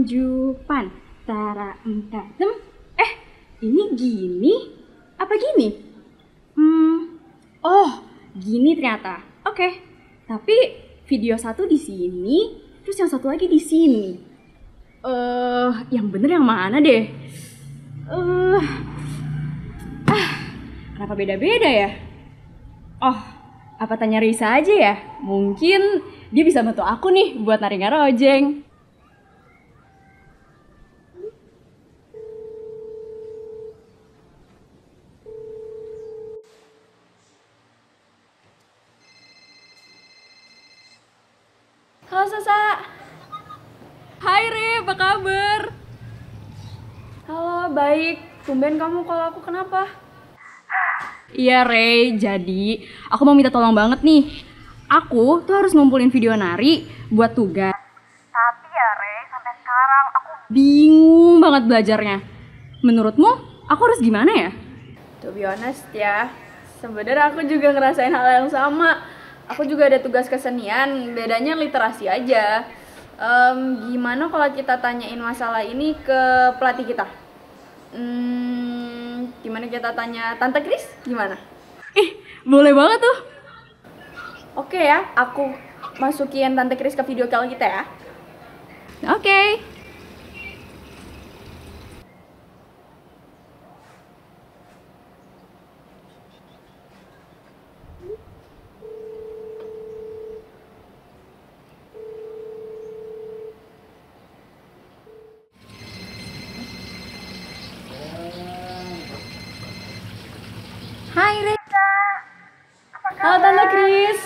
Panjupan. Tara tem. Ini gini? Apa gini? Oh, gini ternyata. Oke. Tapi video satu di sini, terus yang satu lagi di sini. Yang bener yang mana deh? Kenapa beda-beda ya? Oh, apa tanya Risa aja ya? Mungkin dia bisa bantu aku nih buat narik ngarojeng. Halo Sasa. Hai Re, apa kabar? Halo, baik. Tumben kamu kalau aku kenapa? Iya Re, jadi aku mau minta tolong banget nih. Aku tuh harus ngumpulin video nari buat tugas. Tapi ya Re, sampai sekarang aku bingung banget belajarnya. Menurutmu, aku harus gimana ya? To be honest ya, sebenarnya aku juga ngerasain hal yang sama. Aku juga ada tugas kesenian, bedanya literasi aja. Gimana kalau kita tanyain masalah ini ke pelatih kita? Gimana kita tanya Tante Kris? Gimana? Boleh banget tuh. Oke ya, aku masukin Tante Kris ke video call kita ya. Oke. Hai Reza. Halo Tante Kris.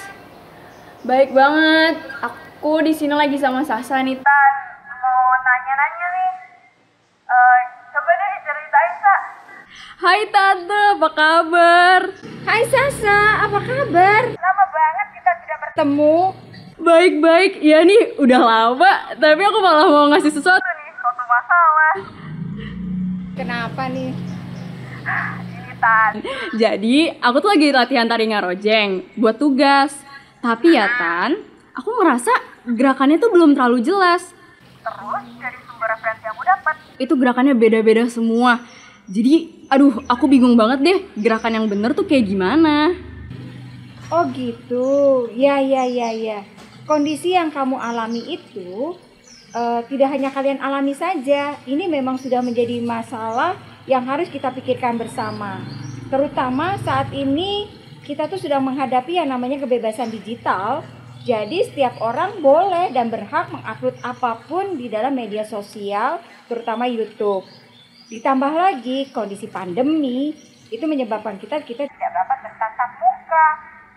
Baik banget. Aku di sini lagi sama Sasa nih. Tan, mau nanya-nanya nih. Coba deh diceritain, Sa. Hai Tante, apa kabar? Hai Sasa, apa kabar? Lama banget kita tidak bertemu. Baik-baik, ya nih udah lama. Tapi aku malah mau ngasih sesuatu. Nih, suatu masalah. Kenapa nih? Ini Tan. Jadi, aku tuh lagi latihan tari ngarojeng buat tugas. Tapi ya Tan, aku ngerasa gerakannya tuh belum terlalu jelas. Terus dari sumber referensi yang aku dapat, Itu gerakannya beda-beda semua. Jadi, aku bingung banget deh gerakan yang bener tuh kayak gimana. Oh gitu, ya. Kondisi yang kamu alami itu tidak hanya kalian alami saja. Ini memang sudah menjadi masalah yang harus kita pikirkan bersama. Terutama saat ini kita tuh sedang menghadapi yang namanya kebebasan digital. Jadi setiap orang boleh dan berhak mengupload apapun di dalam media sosial, terutama YouTube. Ditambah lagi kondisi pandemi itu menyebabkan kita tidak dapat bertatap muka.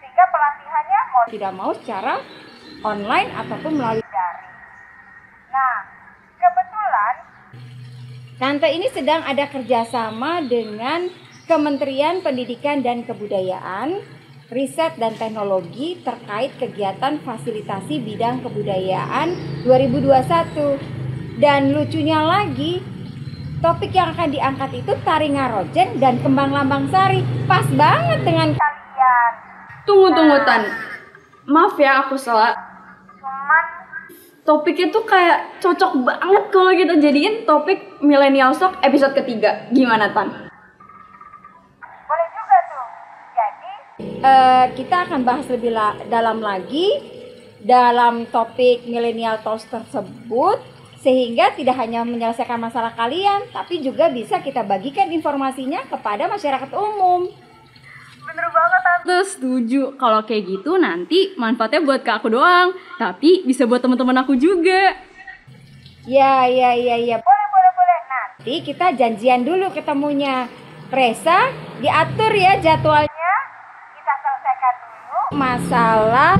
Sehingga pelatihannya mau tidak mau secara online ataupun melalui daring. Nah, kebetulan Tante ini sedang ada kerjasama dengan Kementerian Pendidikan dan Kebudayaan, Riset dan Teknologi terkait kegiatan fasilitasi bidang kebudayaan 2021. Dan lucunya lagi, topik yang akan diangkat itu tari ngarojeng dan kembang lambang sari. Pas banget dengan kalian. Tunggu Tan. Maaf ya aku salah. Cuman Topiknya tuh kayak cocok banget kalau kita jadiin topik Millennial Talk episode ketiga. Gimana Tan? boleh juga tuh. Jadi, kita akan bahas lebih dalam lagi dalam topik millennial talks tersebut, sehingga tidak hanya menyelesaikan masalah kalian, tapi juga bisa kita bagikan informasinya kepada masyarakat umum. bener banget Tan. Tante setuju. Kalau kayak gitu nanti manfaatnya buat ke aku doang, tapi bisa buat teman-teman aku juga. Ya. Boleh. Nanti kita janjian dulu ketemunya. Reza, diatur ya jadwalnya. Kita selesaikan dulu. Masalah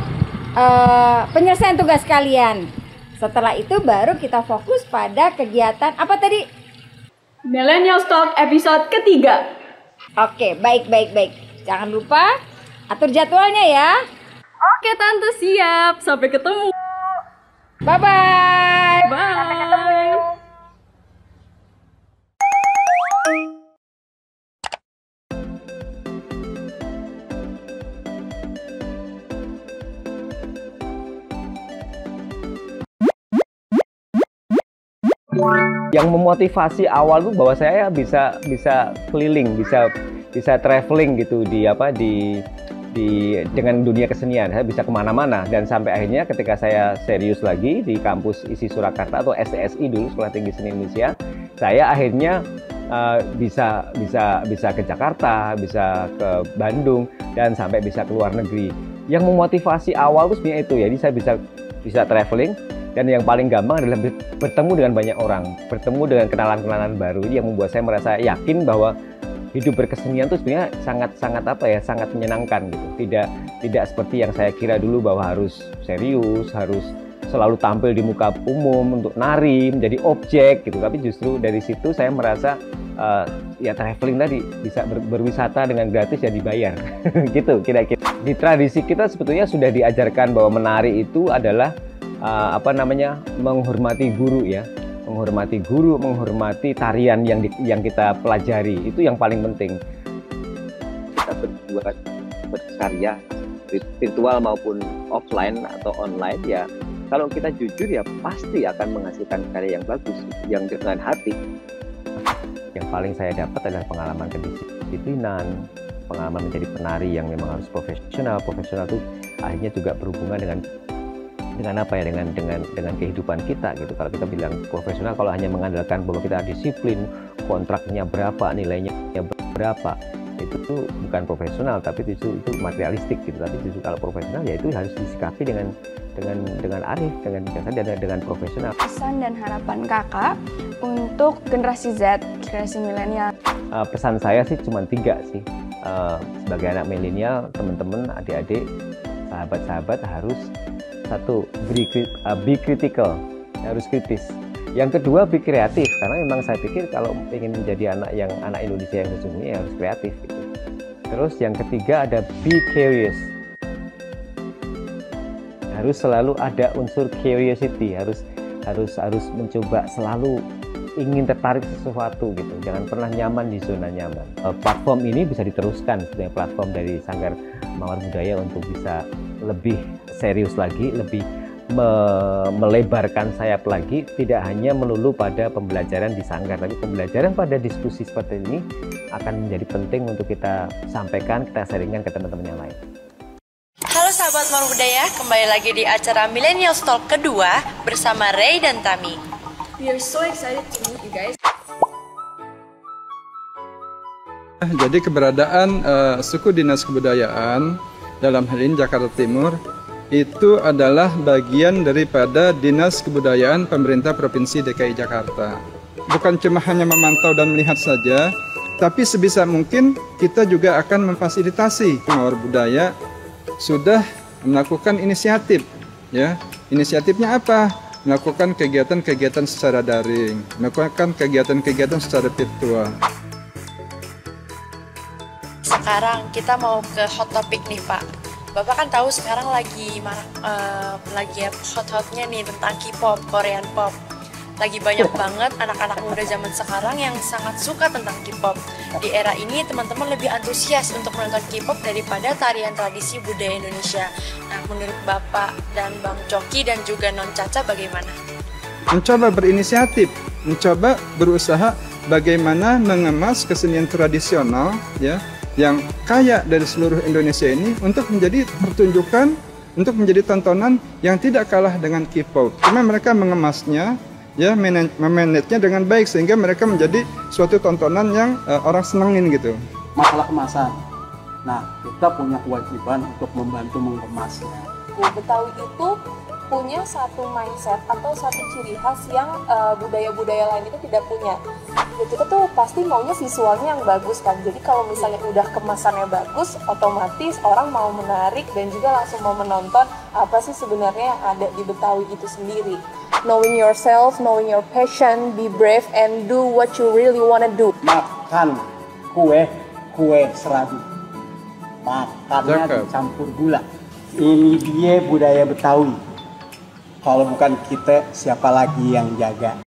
penyelesaian tugas kalian. Setelah itu baru kita fokus pada kegiatan apa tadi? Millennial Talk episode ketiga. Oke, baik. Jangan lupa atur jadwalnya ya. Oke Tante, siap. Sampai ketemu. Bye-bye. Bye. Yang memotivasi awal tuh bahwa saya bisa keliling, bisa traveling gitu dengan dunia kesenian. Saya bisa kemana-mana, dan sampai akhirnya ketika saya serius lagi di kampus ISI Surakarta atau STSI dulu, Sekolah Tinggi Seni Indonesia, saya akhirnya bisa ke Jakarta, bisa ke Bandung, dan sampai bisa ke luar negeri. Yang memotivasi awal itu sebenarnya itu, jadi saya bisa traveling, dan yang paling gampang adalah bertemu dengan banyak orang, bertemu dengan kenalan-kenalan baru. Ini yang membuat saya merasa yakin bahwa hidup berkesenian itu sebenarnya sangat menyenangkan gitu. Tidak seperti yang saya kira dulu bahwa harus serius, harus selalu tampil di muka umum untuk nari, menjadi objek gitu. Tapi justru dari situ saya merasa ya traveling tadi bisa berwisata dengan gratis ya dibayar gitu kira-kira. Di tradisi kita sebetulnya sudah diajarkan bahwa menari itu adalah menghormati guru ya, menghormati tarian yang kita pelajari, itu yang paling penting. Kita berkarya virtual maupun offline atau online ya, kalau kita jujur ya pasti akan menghasilkan karya yang bagus, yang dengan hati. Yang paling saya dapat adalah pengalaman kedisiplinan, pengalaman menjadi penari yang memang harus profesional. Profesional itu akhirnya juga berhubungan dengan kehidupan kita gitu. Kalau kita bilang profesional, kalau hanya mengandalkan bahwa kita disiplin, kontraknya berapa, nilainya berapa, itu tuh bukan profesional, tapi itu materialistik gitu. Tapi justru kalau profesional ya itu harus disikapi dengan arif, dengan bijaksana, dan dengan profesional. Pesan dan harapan kakak untuk generasi Z, generasi milenial. Pesan saya sih cuma 3 sih. Sebagai anak milenial, teman-teman, adik-adik, sahabat-sahabat harus satu, be critical, harus kritis. Yang kedua, be kreatif, karena memang saya pikir kalau ingin menjadi anak Indonesia yang sesungguhnya harus kreatif gitu. Terus yang ketiga ada be curious, harus selalu ada unsur curiosity, harus mencoba, selalu ingin tertarik sesuatu gitu, jangan pernah nyaman di zona nyaman. Platform ini bisa diteruskan sebagai platform dari Sanggar Mawar Budaya untuk bisa lebih serius lagi, lebih melebarkan sayap lagi, tidak hanya melulu pada pembelajaran di sanggar, tapi pembelajaran pada diskusi seperti ini akan menjadi penting untuk kita sampaikan, kita sharingkan ke teman-teman yang lain. Halo sahabat Mawar Budaya, kembali lagi di acara Millennial Talk kedua bersama Ray dan Tami. We are so excited to meet you guys. Jadi keberadaan suku dinas kebudayaan dalam hal ini Jakarta Timur itu adalah bagian daripada Dinas Kebudayaan Pemerintah Provinsi DKI Jakarta. Bukan cuma hanya memantau dan melihat saja, tapi sebisa mungkin kita juga akan memfasilitasi. Mawar Budaya sudah melakukan inisiatif, ya. Inisiatifnya apa? Melakukan kegiatan-kegiatan secara daring, melakukan kegiatan-kegiatan secara virtual. Sekarang kita mau ke hot topic nih Pak. Bapak kan tahu sekarang lagi hot-hotnya nih tentang K-pop, Korean pop. Lagi banyak banget anak-anak muda zaman sekarang yang sangat suka tentang K-pop. Di era ini teman-teman lebih antusias untuk menonton K-pop daripada tarian tradisi budaya Indonesia. Nah, menurut Bapak dan Bang Coki dan juga Non Caca bagaimana? Mencoba berinisiatif, mencoba berusaha bagaimana mengemas kesenian tradisional, ya, yang kaya dari seluruh Indonesia ini untuk menjadi pertunjukan, untuk menjadi tontonan yang tidak kalah dengan K-pop. Cuma mereka mengemasnya, ya, memanagenya dengan baik sehingga mereka menjadi suatu tontonan yang orang senengin gitu. Masalah kemasan. Nah, kita punya kewajiban untuk membantu mengemasnya. Betawi itu punya satu mindset atau satu ciri khas yang budaya-budaya lain itu tidak punya. Ya, kita tuh pasti maunya visualnya yang bagus kan. Jadi kalau misalnya udah kemasannya bagus, otomatis orang mau menarik dan juga langsung mau menonton apa sih sebenarnya yang ada di Betawi itu sendiri. Knowing yourself, knowing your passion, be brave and do what you really wanna do. Makan kue seradu. Makannya dicampur gula. Ini dia budaya Betawi. Kalau bukan kita, siapa lagi yang jaga?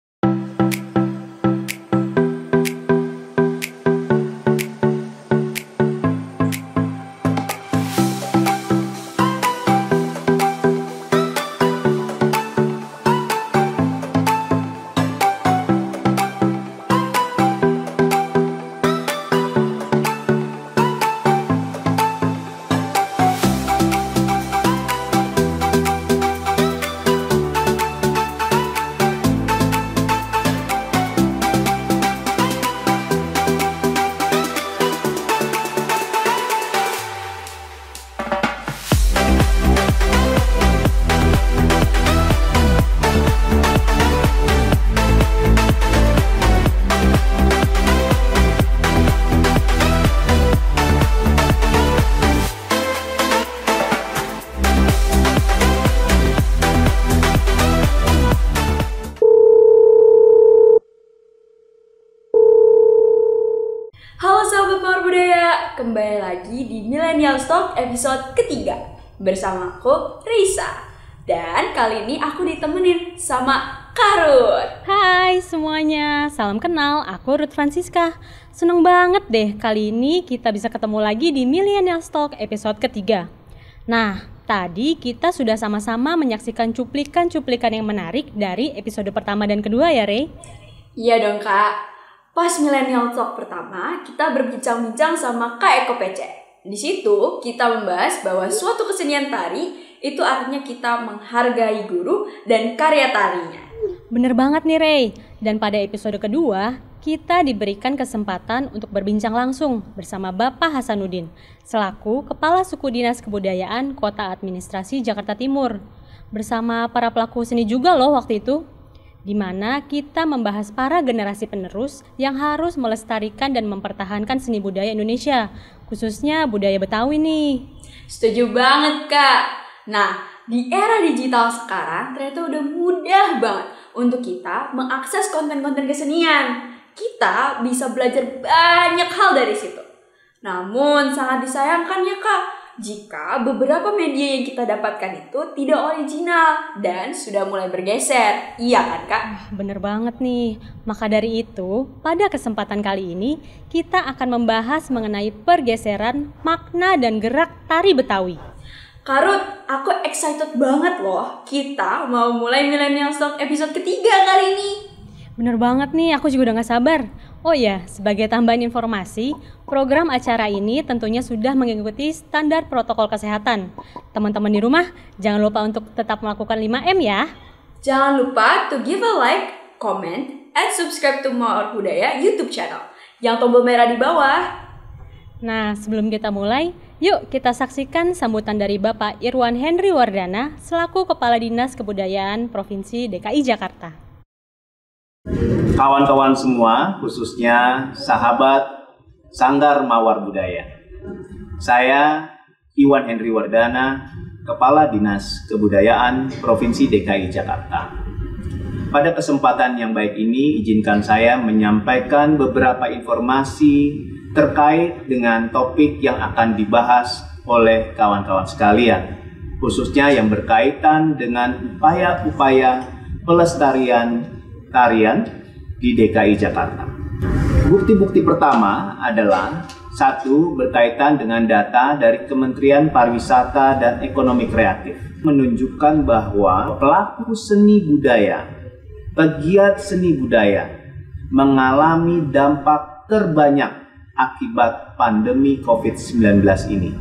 kembali lagi di Millennial Talk episode ketiga bersama aku Risa. Dan kali ini aku ditemenin sama Karut. Hai semuanya, salam kenal, aku Ruth Francisca. Seneng banget deh kali ini kita bisa ketemu lagi di Millennial Talk episode ketiga. Nah, tadi kita sudah sama-sama menyaksikan cuplikan-cuplikan yang menarik dari episode pertama dan kedua ya, Rey? Iya dong, Kak. Pas Millennial Talk pertama, kita berbincang-bincang sama Kak Eko PC. Di situ, kita membahas bahwa suatu kesenian tari itu artinya kita menghargai guru dan karya tarinya. Bener banget nih, Rey. Dan pada episode kedua, kita diberikan kesempatan untuk berbincang langsung bersama Bapak Hasanuddin, selaku Kepala Suku Dinas Kebudayaan Kota Administrasi Jakarta Timur. Bersama para pelaku seni juga loh waktu itu. Di mana kita membahas para generasi penerus yang harus melestarikan dan mempertahankan seni budaya Indonesia, khususnya budaya Betawi nih. Setuju banget, Kak. Nah, di era digital sekarang ternyata udah mudah banget untuk kita mengakses konten-konten kesenian. Kita bisa belajar banyak hal dari situ. Namun sangat disayangkan ya, Kak, jika beberapa media yang kita dapatkan itu tidak original dan sudah mulai bergeser. Iya kan, Kak? Bener banget nih. Maka dari itu, pada kesempatan kali ini kita akan membahas mengenai pergeseran makna dan gerak tari Betawi. Karut, aku excited banget loh. Kita mau mulai Millennial Talk episode ketiga kali ini. Bener banget nih, aku juga udah gak sabar. Oh ya, sebagai tambahan informasi, program acara ini tentunya sudah mengikuti standar protokol kesehatan. Teman-teman di rumah, jangan lupa untuk tetap melakukan 5M ya. Jangan lupa to give a like, comment, and subscribe to Mawar Budaya YouTube channel yang tombol merah di bawah. Nah, sebelum kita mulai, yuk kita saksikan sambutan dari Bapak Irwan Henry Wardana selaku Kepala Dinas Kebudayaan Provinsi DKI Jakarta. Kawan-kawan semua, khususnya sahabat Sanggar Mawar Budaya. Saya Iwan Henry Wardana, Kepala Dinas Kebudayaan Provinsi DKI Jakarta. Pada kesempatan yang baik ini, izinkan saya menyampaikan beberapa informasi terkait dengan topik yang akan dibahas oleh kawan-kawan sekalian, khususnya yang berkaitan dengan upaya-upaya pelestarian tarian di DKI Jakarta. Bukti-bukti pertama adalah satu, berkaitan dengan data dari Kementerian Pariwisata dan Ekonomi Kreatif, menunjukkan bahwa pelaku seni budaya, pegiat seni budaya mengalami dampak terbanyak akibat pandemi COVID-19 ini,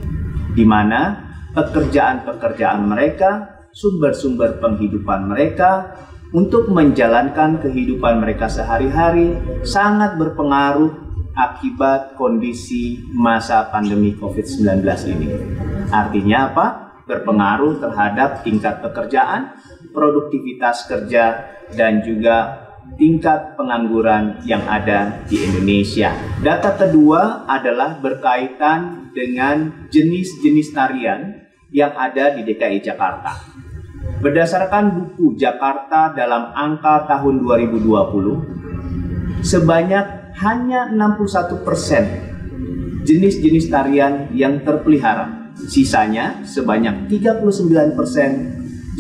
di mana pekerjaan-pekerjaan mereka, sumber-sumber penghidupan mereka untuk menjalankan kehidupan mereka sehari-hari sangat berpengaruh akibat kondisi masa pandemi COVID-19 ini. Artinya apa? Berpengaruh terhadap tingkat pekerjaan, produktivitas kerja, dan juga tingkat pengangguran yang ada di Indonesia. Data kedua adalah berkaitan dengan jenis-jenis tarian yang ada di DKI Jakarta. Berdasarkan buku Jakarta dalam angka tahun 2020, sebanyak hanya 61% jenis-jenis tarian yang terpelihara. Sisanya sebanyak 39%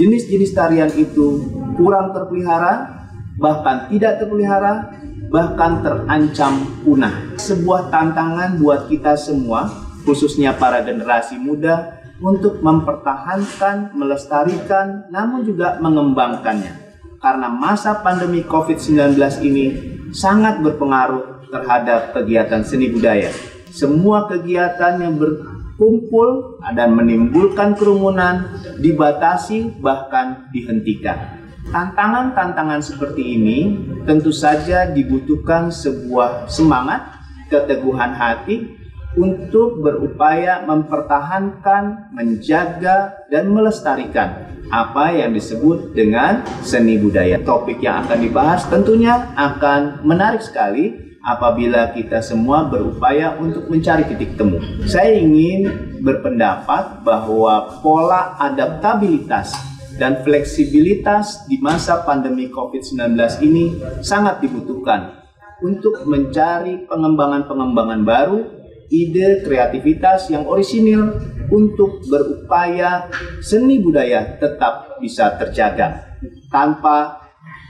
jenis-jenis tarian itu kurang terpelihara, bahkan tidak terpelihara, bahkan terancam punah. Sebuah tantangan buat kita semua, khususnya para generasi muda, untuk mempertahankan, melestarikan, namun juga mengembangkannya. Karena masa pandemi COVID-19 ini sangat berpengaruh terhadap kegiatan seni budaya. Semua kegiatan yang berkumpul dan menimbulkan kerumunan dibatasi, bahkan dihentikan. Tantangan-tantangan seperti ini tentu saja dibutuhkan sebuah semangat, keteguhan hati, untuk berupaya mempertahankan, menjaga, dan melestarikan apa yang disebut dengan seni budaya. Topik yang akan dibahas tentunya akan menarik sekali apabila kita semua berupaya untuk mencari titik temu. Saya ingin berpendapat bahwa pola adaptabilitas dan fleksibilitas di masa pandemi COVID-19 ini sangat dibutuhkan untuk mencari pengembangan-pengembangan baru ide kreativitas yang orisinil untuk berupaya seni budaya tetap bisa terjaga tanpa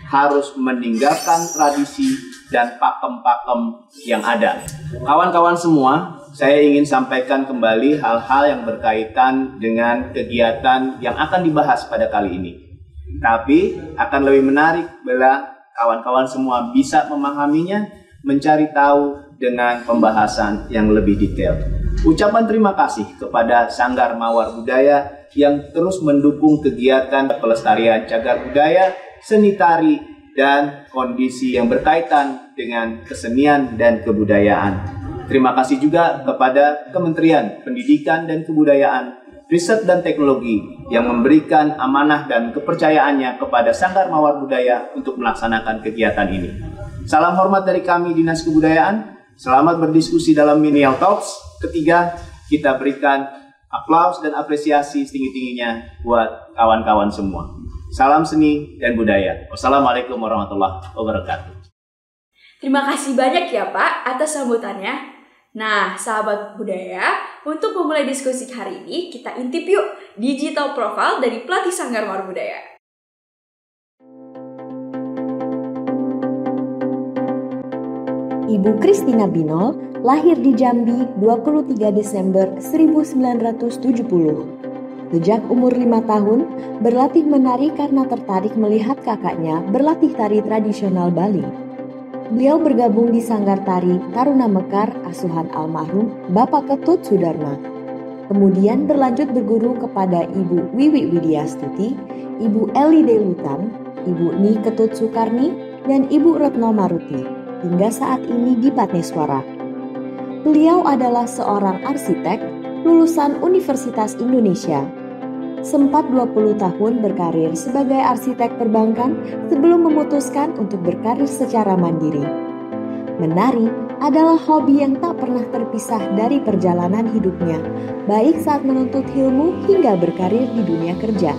harus meninggalkan tradisi dan pakem-pakem yang ada. Kawan-kawan semua, saya ingin sampaikan kembali hal-hal yang berkaitan dengan kegiatan yang akan dibahas pada kali ini. Tapi akan lebih menarik bila kawan-kawan semua bisa memahaminya, mencari tahu dengan pembahasan yang lebih detail. Ucapan terima kasih kepada Sanggar Mawar Budaya yang terus mendukung kegiatan pelestarian cagar budaya, seni tari, dan kondisi yang berkaitan dengan kesenian dan kebudayaan. Terima kasih juga kepada Kementerian Pendidikan dan Kebudayaan, Riset dan Teknologi yang memberikan amanah dan kepercayaannya kepada Sanggar Mawar Budaya untuk melaksanakan kegiatan ini. Salam hormat dari kami Dinas Kebudayaan. Selamat berdiskusi dalam Millennial Talks. Ketiga, kita berikan aplaus dan apresiasi setinggi-tingginya buat kawan-kawan semua. Salam seni dan budaya. Wassalamualaikum warahmatullahi wabarakatuh. Terima kasih banyak ya Pak atas sambutannya. Nah, sahabat budaya, untuk memulai diskusi hari ini, kita intip yuk digital profile dari pelatih Sanggar Mawar Budaya. Ibu Christina Binol lahir di Jambi 23 Desember 1970. Sejak umur 5 tahun, berlatih menari karena tertarik melihat kakaknya berlatih tari tradisional Bali. Beliau bergabung di Sanggar Tari Taruna Mekar asuhan almarhum Bapak Ketut Sudarma. Kemudian berlanjut berguru kepada Ibu Wiwi Widiastuti, Ibu Eli Delutan, Ibu Ni Ketut Sukarni, dan Ibu Retno Maruti. Hingga saat ini di Patneswara. Beliau adalah seorang arsitek lulusan Universitas Indonesia. Sempat 20 tahun berkarir sebagai arsitek perbankan sebelum memutuskan untuk berkarir secara mandiri. Menari adalah hobi yang tak pernah terpisah dari perjalanan hidupnya, baik saat menuntut ilmu hingga berkarir di dunia kerja.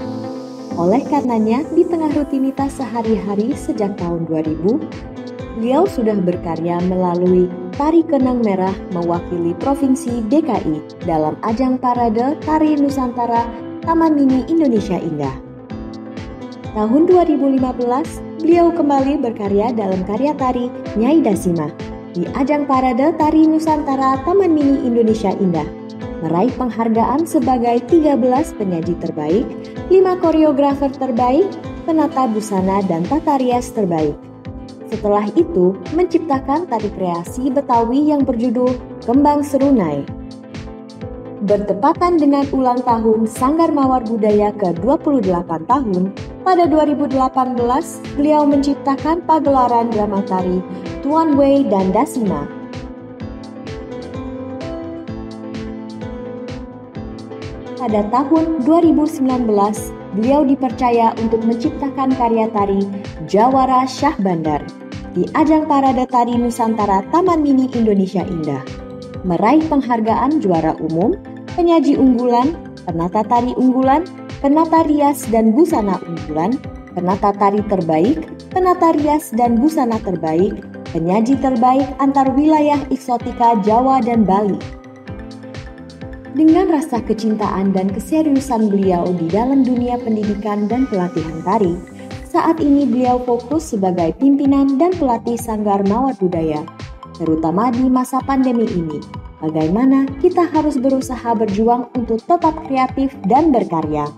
Oleh karenanya, di tengah rutinitas sehari-hari sejak tahun 2000, beliau sudah berkarya melalui Tari Kenang Merah mewakili Provinsi DKI dalam ajang Parade Tari Nusantara Taman Mini Indonesia Indah. Tahun 2015, beliau kembali berkarya dalam karya tari Nyai Dasima di ajang Parade Tari Nusantara Taman Mini Indonesia Indah, meraih penghargaan sebagai 13 penyaji terbaik, 5 koreografer terbaik, penata busana dan tata rias terbaik. Setelah itu, menciptakan tari kreasi Betawi yang berjudul Kembang Serunai. Bertepatan dengan ulang tahun Sanggar Mawar Budaya ke-28 tahun, pada 2018 beliau menciptakan pagelaran drama tari Tuan Wei dan Dasima. Pada tahun 2019, beliau dipercaya untuk menciptakan karya tari Jawara Syah Bandar di ajang Parade Tari Nusantara Taman Mini Indonesia Indah, meraih penghargaan juara umum, penyaji unggulan, penata tari unggulan, penata rias dan busana unggulan, penata tari terbaik, penata rias dan busana terbaik, penyaji terbaik antar wilayah eksotika Jawa dan Bali. Dengan rasa kecintaan dan keseriusan beliau di dalam dunia pendidikan dan pelatihan tari, saat ini beliau fokus sebagai pimpinan dan pelatih Sanggar Mawar Budaya, terutama di masa pandemi ini. Bagaimana kita harus berusaha berjuang untuk tetap kreatif dan berkarya.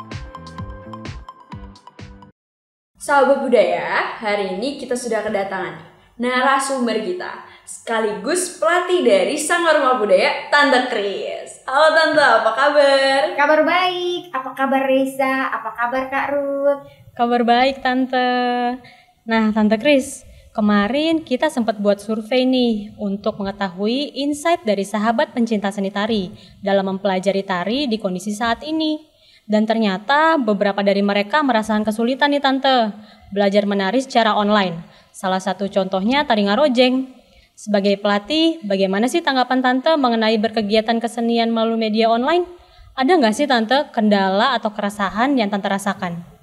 Sahabat budaya, hari ini kita sudah kedatangan narasumber kita, sekaligus pelatih dari Sanggar Mawar Budaya, Tante Kris. Halo Tante, apa kabar? Kabar baik, apa kabar Reza? Apa kabar Kak Ruth? Kabar baik Tante. Nah Tante Kris, kemarin kita sempat buat survei nih untuk mengetahui insight dari sahabat pencinta seni tari dalam mempelajari tari di kondisi saat ini. Dan ternyata beberapa dari mereka merasakan kesulitan nih Tante, belajar menari secara online. Salah satu contohnya tari ngarojeng. Sebagai pelatih, bagaimana sih tanggapan Tante mengenai berkegiatan kesenian melalui media online? Ada nggak sih Tante kendala atau keresahan yang Tante rasakan?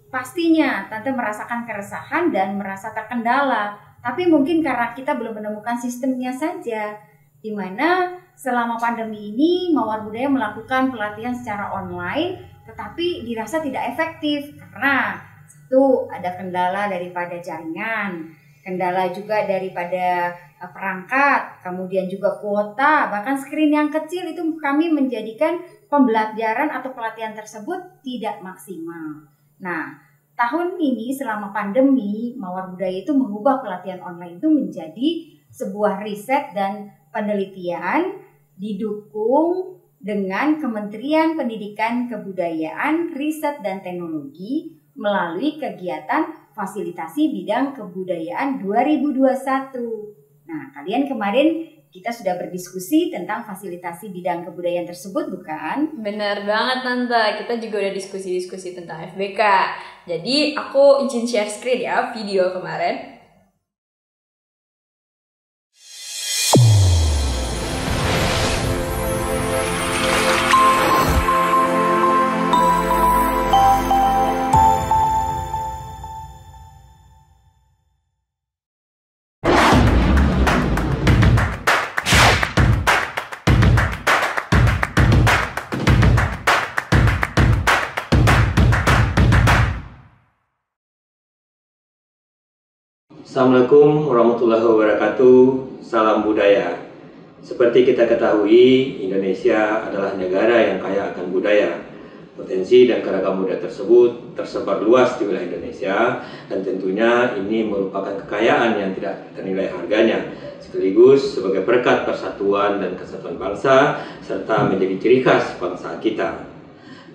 Pastinya Tante merasakan keresahan dan merasa terkendala. Tapi mungkin karena kita belum menemukan sistemnya saja. di mana selama pandemi ini Mawar Budaya melakukan pelatihan secara online, tetapi dirasa tidak efektif karena satu, ada kendala daripada jaringan, kendala juga daripada perangkat, kemudian juga kuota, bahkan screen yang kecil itu kami menjadikan pembelajaran atau pelatihan tersebut tidak maksimal. Nah, tahun ini selama pandemi, Mawar Budaya itu mengubah pelatihan online itu menjadi sebuah riset dan penelitian didukung dengan Kementerian Pendidikan Kebudayaan, Riset dan Teknologi melalui kegiatan fasilitasi bidang kebudayaan 2021. Nah, kalian kemarin kita sudah berdiskusi tentang fasilitasi bidang kebudayaan tersebut, bukan? Bener banget Tante, kita juga udah diskusi-diskusi tentang FBK. Jadi aku izin share screen ya video kemarin. Assalamualaikum warahmatullahi wabarakatuh. Salam budaya. Seperti kita ketahui, Indonesia adalah negara yang kaya akan budaya. Potensi dan keragam budaya tersebut tersebar luas di wilayah Indonesia, dan tentunya ini merupakan kekayaan yang tidak ternilai harganya, sekaligus sebagai berkat persatuan dan kesatuan bangsa serta menjadi ciri khas bangsa kita.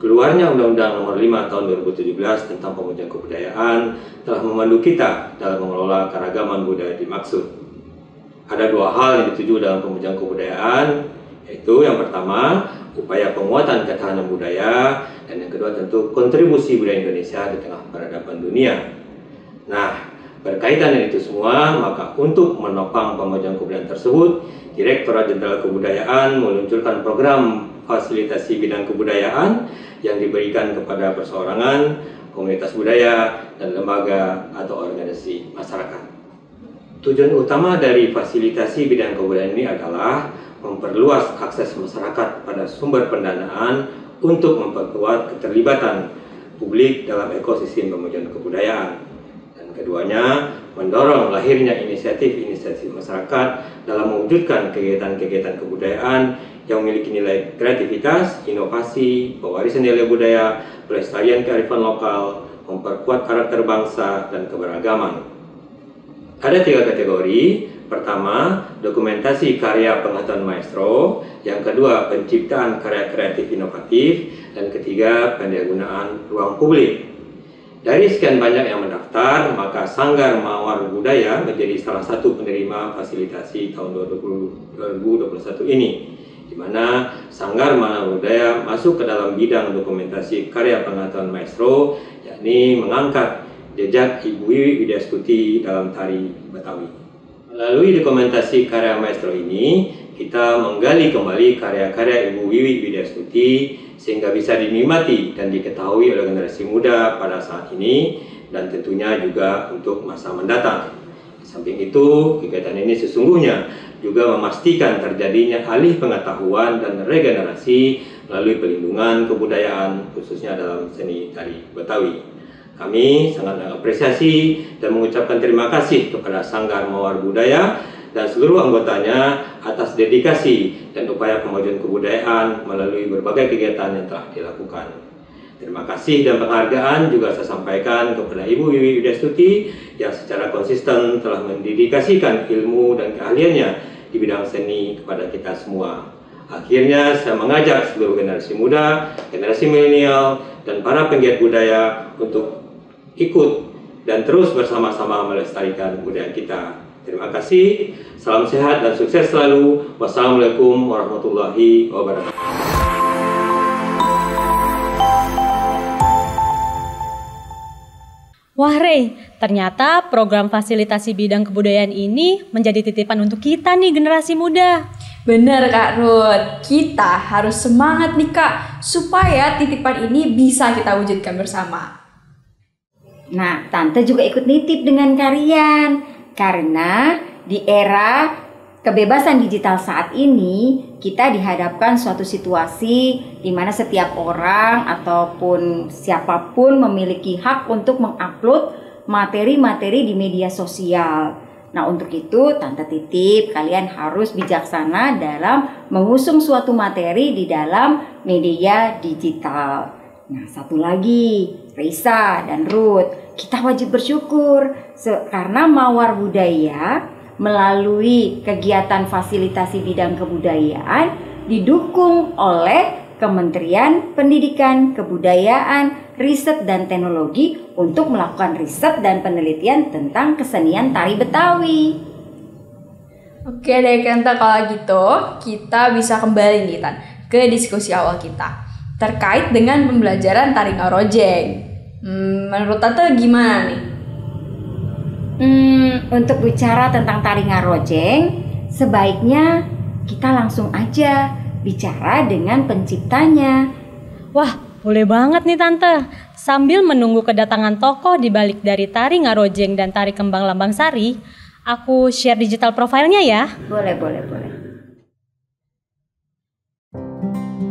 Keluarnya Undang-Undang Nomor 5 Tahun 2017 tentang Pemujaan Kebudayaan telah memandu kita dalam mengelola keragaman budaya dimaksud. Ada dua hal yang dituju dalam pemujaan kebudayaan, yaitu yang pertama, upaya penguatan ketahanan budaya, dan yang kedua tentu kontribusi budaya Indonesia di tengah peradaban dunia. Nah, berkaitan dengan itu semua, maka untuk menopang pemujaan kebudayaan tersebut, Direktorat Jenderal Kebudayaan meluncurkan program fasilitasi bidang kebudayaan yang diberikan kepada perseorangan, komunitas budaya, dan lembaga atau organisasi masyarakat. Tujuan utama dari fasilitasi bidang kebudayaan ini adalah memperluas akses masyarakat pada sumber pendanaan untuk memperkuat keterlibatan publik dalam ekosistem pemujaan kebudayaan. Dan keduanya, mendorong lahirnya inisiatif-inisiatif masyarakat dalam mewujudkan kegiatan-kegiatan kebudayaan yang memiliki nilai kreativitas, inovasi, pewarisan nilai budaya, pelestarian kearifan lokal, memperkuat karakter bangsa, dan keberagaman. Ada 3 kategori. Pertama, dokumentasi karya pengetahuan maestro. Yang kedua, penciptaan karya kreatif inovatif. Dan ketiga, pendayagunaan ruang publik. Dari sekian banyak yang mendaftar, maka Sanggar Mawar Budaya menjadi salah satu penerima fasilitasi tahun 2021 ini, di mana Sanggar Mawar Budaya masuk ke dalam bidang dokumentasi karya pengetahuan maestro, yakni mengangkat jejak Ibu Wiwi Widyastuti dalam tari Betawi. Melalui dokumentasi karya maestro ini, kita menggali kembali karya-karya Ibu Wiwi Widyastuti sehingga bisa dinikmati dan diketahui oleh generasi muda pada saat ini, dan tentunya juga untuk masa mendatang. Di samping itu, kegiatan ini sesungguhnya juga memastikan terjadinya alih pengetahuan dan regenerasi melalui pelindungan kebudayaan, khususnya dalam seni tari Betawi. Kami sangat mengapresiasi dan mengucapkan terima kasih kepada Sanggar Mawar Budaya dan seluruh anggotanya atas dedikasi dan upaya pemajuan kebudayaan melalui berbagai kegiatan yang telah dilakukan. Terima kasih dan penghargaan juga saya sampaikan kepada Ibu Wiwi Widyastuti yang secara konsisten telah mendedikasikan ilmu dan keahliannya di bidang seni kepada kita semua. Akhirnya saya mengajak seluruh generasi muda, generasi milenial, dan para penggiat budaya untuk ikut dan terus bersama-sama melestarikan budaya kita. Terima kasih, salam sehat dan sukses selalu. Wassalamualaikum warahmatullahi wabarakatuh. Wah Rey, ternyata program fasilitasi bidang kebudayaan ini menjadi titipan untuk kita nih generasi muda. Bener Kak Ruth, kita harus semangat nih Kak, supaya titipan ini bisa kita wujudkan bersama. Nah, Tante juga ikut nitip dengan kalian. Karena di era kebebasan digital saat ini, kita dihadapkan suatu situasi di mana setiap orang ataupun siapapun memiliki hak untuk mengupload materi-materi di media sosial. Nah, untuk itu Tante titip kalian harus bijaksana dalam mengusung suatu materi di dalam media digital. Nah, satu lagi, Risa dan Ruth, kita wajib bersyukur karena Mawar Budaya melalui kegiatan fasilitasi bidang kebudayaan didukung oleh Kementerian Pendidikan, Kebudayaan, Riset dan Teknologi untuk melakukan riset dan penelitian tentang kesenian tari Betawi. Oke deh Kenta, kalau gitu kita bisa kembali nih Tan ke diskusi awal kita terkait dengan pembelajaran tari ngarojeng. Menurut Tante gimana nih? Untuk bicara tentang tari ngarojeng, sebaiknya kita langsung aja bicara dengan penciptanya. Wah, boleh banget nih Tante. Sambil menunggu kedatangan tokoh di balik dari tari ngarojeng dan tari kembang lambang sari, aku share digital profilnya ya. Boleh.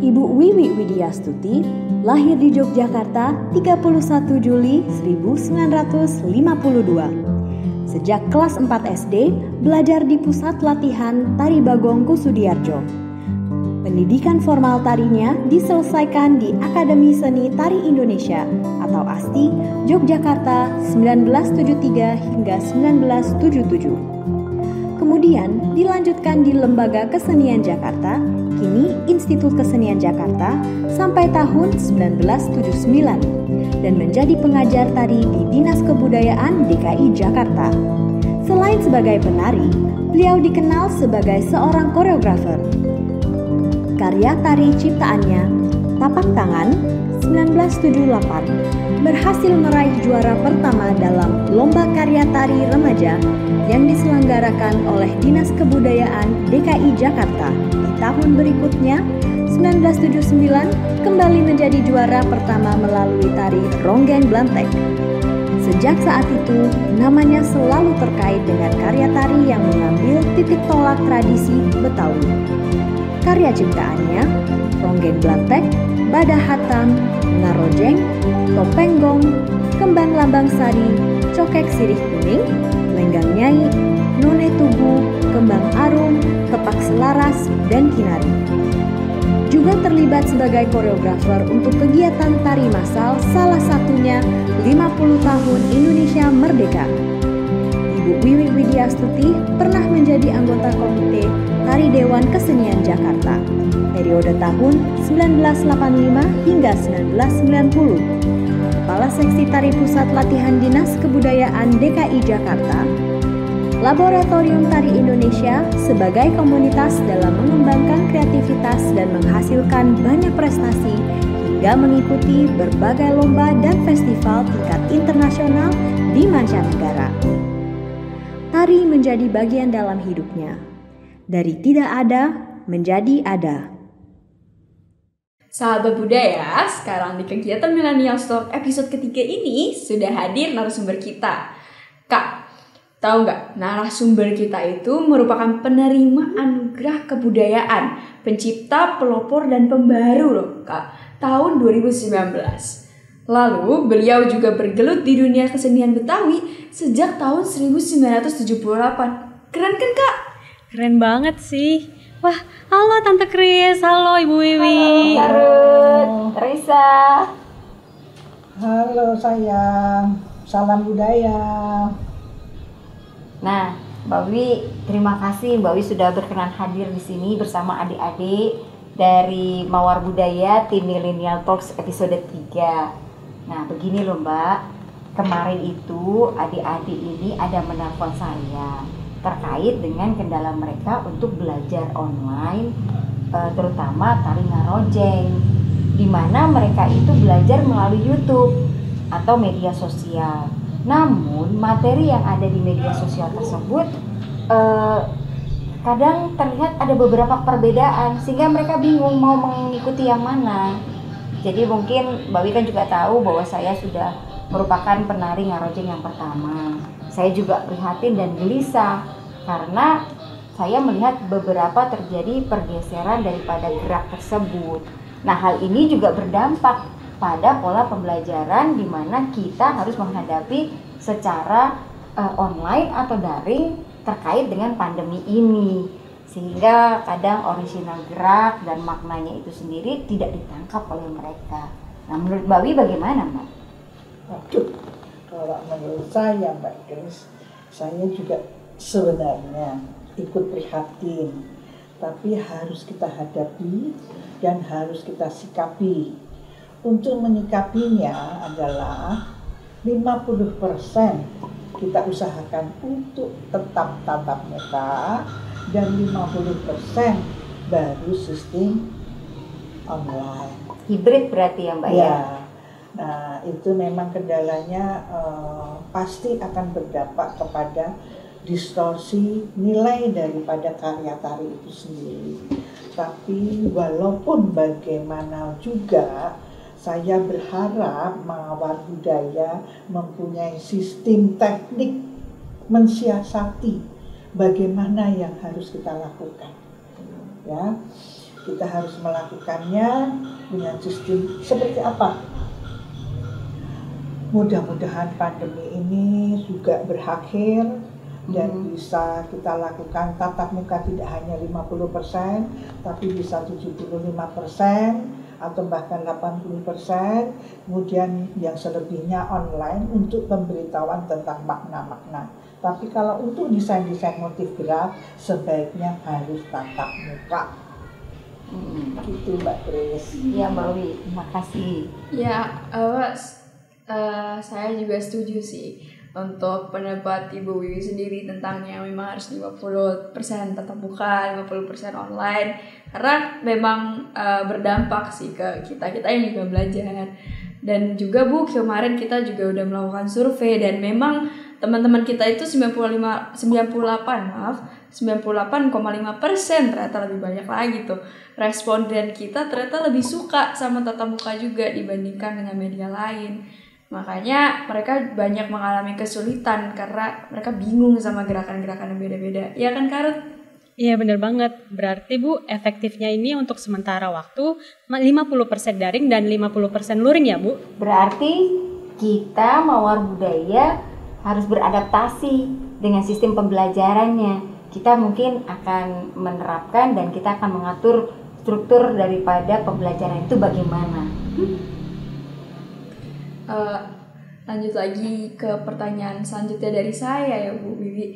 Ibu Wiwi Widyastuti lahir di Yogyakarta 31 Juli 1952. Sejak kelas 4 SD, belajar di Pusat Latihan Tari Bagong Kusudiarjo. Pendidikan formal tarinya diselesaikan di Akademi Seni Tari Indonesia atau ASTI, Yogyakarta 1973 hingga 1977. Kemudian dilanjutkan di Lembaga Kesenian Jakarta, kini Institut Kesenian Jakarta, sampai tahun 1979 dan menjadi pengajar tari di Dinas Kebudayaan DKI Jakarta. Selain sebagai penari, beliau dikenal sebagai seorang koreografer. Karya tari ciptaannya, Tapak Tangan 1978, berhasil meraih juara pertama dalam Lomba Karya Tari Remaja yang diselenggarakan oleh Dinas Kebudayaan DKI Jakarta. Di tahun berikutnya, 1979, kembali menjadi juara pertama melalui tari Ronggeng Blantek. Sejak saat itu, namanya selalu terkait dengan karya tari yang mengambil titik tolak tradisi Betawi. Karya ciptaannya, Ronggeng Blantek, Badah Hatam, Ngarojeng, Topeng Gong, Kembang Lambang Sari, Cokek Sirih Kuning, Lenggang Nyai, None Tugu, Kembang Arum, Tepak Selaras, dan Kinari. Juga terlibat sebagai koreografer untuk kegiatan tari massal, salah satunya 50 tahun Indonesia Merdeka. Ibu Wiwi Widyastuti pernah menjadi anggota Komite Tari Dewan Kesenian Jakarta periode tahun 1985 hingga 1990. Kepala Seksi Tari Pusat Latihan Dinas Kebudayaan DKI Jakarta, Laboratorium Tari Indonesia sebagai komunitas dalam mengembangkan kreativitas dan menghasilkan banyak prestasi hingga mengikuti berbagai lomba dan festival tingkat internasional di mancanegara. Tari menjadi bagian dalam hidupnya. Dari tidak ada menjadi ada. Sahabat budaya, sekarang di kegiatan Millennial Talk episode ketiga ini sudah hadir narasumber kita. Kak, tahu nggak, narasumber kita itu merupakan penerima anugerah kebudayaan, pencipta, pelopor, dan pembaru loh Kak, tahun 2019. Lalu beliau juga bergelut di dunia kesenian Betawi sejak tahun 1978. Keren kan Kak? Keren banget sih. Wah, halo Tante Kris, halo Ibu Wiwi. Halo Ruth, Risa. Halo sayang, salam budaya. Nah, Mbak Wi, terima kasih Mbak Wi sudah berkenan hadir di sini bersama adik-adik dari Mawar Budaya Tim Millennial Talks episode 3. Nah, begini loh Mbak, kemarin itu adik-adik ini ada menelpon saya terkait dengan kendala mereka untuk belajar online, terutama tari ngarojeng, di mana mereka itu belajar melalui YouTube atau media sosial. Namun materi yang ada di media sosial tersebut kadang terlihat ada beberapa perbedaan sehingga mereka bingung mau mengikuti yang mana. Jadi mungkin Mbak Wi kan juga tahu bahwa saya sudah merupakan penari ngarojeng yang pertama. Saya juga prihatin dan gelisah karena saya melihat beberapa terjadi pergeseran daripada gerak tersebut. Nah, hal ini juga berdampak pada pola pembelajaran di mana kita harus menghadapi secara online atau daring terkait dengan pandemi ini. Sehingga kadang orisinal gerak dan maknanya itu sendiri tidak ditangkap oleh mereka. Nah, menurut Mbak Wi bagaimana, Mbak? Waduh, kalau menurut saya Mbak Grace, saya juga sebenarnya ikut prihatin, tapi harus kita hadapi dan harus kita sikapi. Untuk menyikapinya adalah 50% kita usahakan untuk tetap tatap muka dan 50% baru sistem online. Hibrid berarti ya Mbak ya? Nah, itu memang kendalanya pasti akan berdampak kepada distorsi nilai daripada karya tari itu sendiri. Tapi walaupun bagaimana juga, saya berharap Mawar Budaya mempunyai sistem teknik mensiasati bagaimana yang harus kita lakukan. Ya, kita harus melakukannya dengan sistem seperti apa. Mudah-mudahan pandemi ini juga berakhir dan bisa kita lakukan tatap muka tidak hanya 50%, tapi bisa 75% atau bahkan 80%, kemudian yang selebihnya online untuk pemberitahuan tentang makna-makna. Tapi kalau untuk desain-desain motif gerak, sebaiknya harus tatap muka. Gitu Mbak Grace. Iya Mbak Wi, terima kasih. Ya, saya juga setuju sih untuk pendapat Ibu Wiwi sendiri tentangnya memang harus 50% tatap muka, 50% online, karena memang berdampak sih ke kita yang juga belajar. Dan juga Bu, kemarin kita juga udah melakukan survei dan memang teman-teman kita itu 98,5% ternyata lebih banyak lagi tuh responden kita ternyata lebih suka sama tatap muka juga dibandingkan dengan media lain. Makanya mereka banyak mengalami kesulitan karena mereka bingung sama gerakan-gerakan yang beda-beda. Iya kan Karut? Iya benar banget. Berarti Bu, efektifnya ini untuk sementara waktu 50% daring dan 50% luring ya Bu? Berarti kita Mawar Budaya harus beradaptasi dengan sistem pembelajarannya. Kita mungkin akan menerapkan dan kita akan mengatur struktur daripada pembelajaran itu bagaimana. Lanjut lagi ke pertanyaan selanjutnya dari saya ya Bu Wiwi.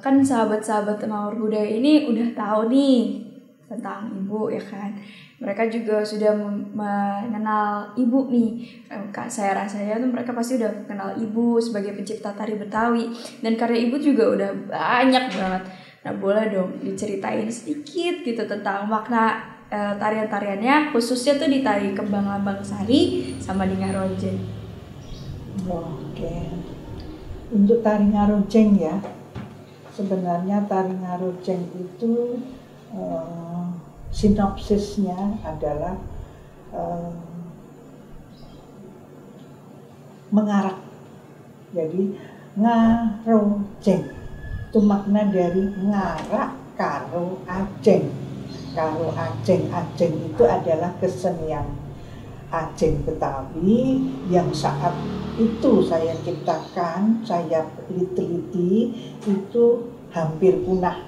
Kan sahabat-sahabat Mawar Budaya ini udah tahu nih tentang Ibu ya kan. Mereka juga sudah mengenal Ibu nih. Saya rasanya tuh mereka pasti udah kenal Ibu sebagai pencipta tari Betawi. Dan karya Ibu juga udah banyak banget. Nah boleh dong diceritain sedikit gitu tentang makna tarian-tariannya, khususnya tuh di tari Kembang Lambang Sari sama di Ngarojeng. Oke. Untuk tari Ngarojeng ya, sebenarnya tari Ngarojeng itu sinopsisnya adalah mengarak. Jadi Ngarojeng itu makna dari ngarak karo ajeng. Karo ajeng itu adalah kesenian ajeng Betawi yang saat itu saya ciptakan, saya teliti itu hampir punah.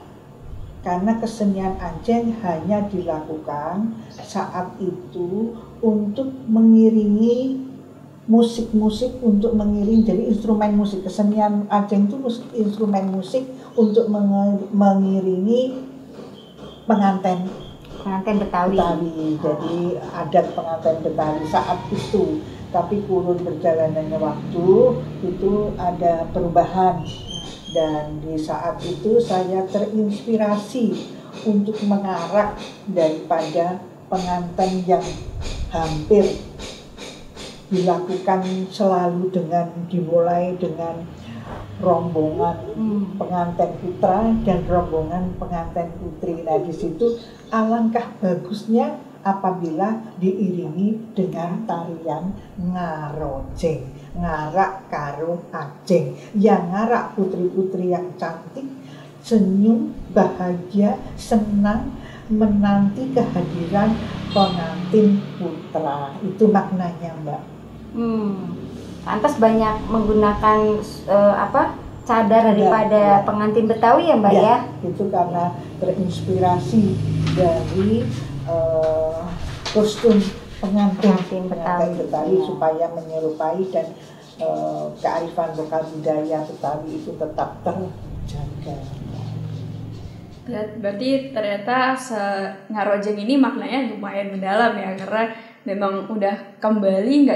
Karena kesenian ajeng hanya dilakukan saat itu untuk mengiringi musik-musik, untuk mengiring dari instrumen musik. Kesenian ajeng itu instrumen musik untuk mengiringi pengantin Betawi. Jadi adat pengantin Betawi saat itu. Tapi kurun berjalannya waktu itu ada perubahan. Dan di saat itu saya terinspirasi untuk mengarak daripada pengantin yang hampir dilakukan selalu dimulai dengan rombongan pengantin putra dan rombongan pengantin putri. Nah di situ alangkah bagusnya apabila diiringi dengan tarian Ngarojeng, ngarak karo ajeng, yang ngarak putri-putri yang cantik, senyum bahagia, senang menanti kehadiran pengantin putra. Itu maknanya, Mbak. Pantas banyak menggunakan cadar daripada pengantin Betawi ya, Mbak ya? Itu karena terinspirasi dari kostum pengantin Betawi supaya menyerupai dan kearifan lokal budaya Betawi itu tetap terjaga. Berarti ternyata Ngarojeng ini maknanya lumayan mendalam ya, karena memang udah kembali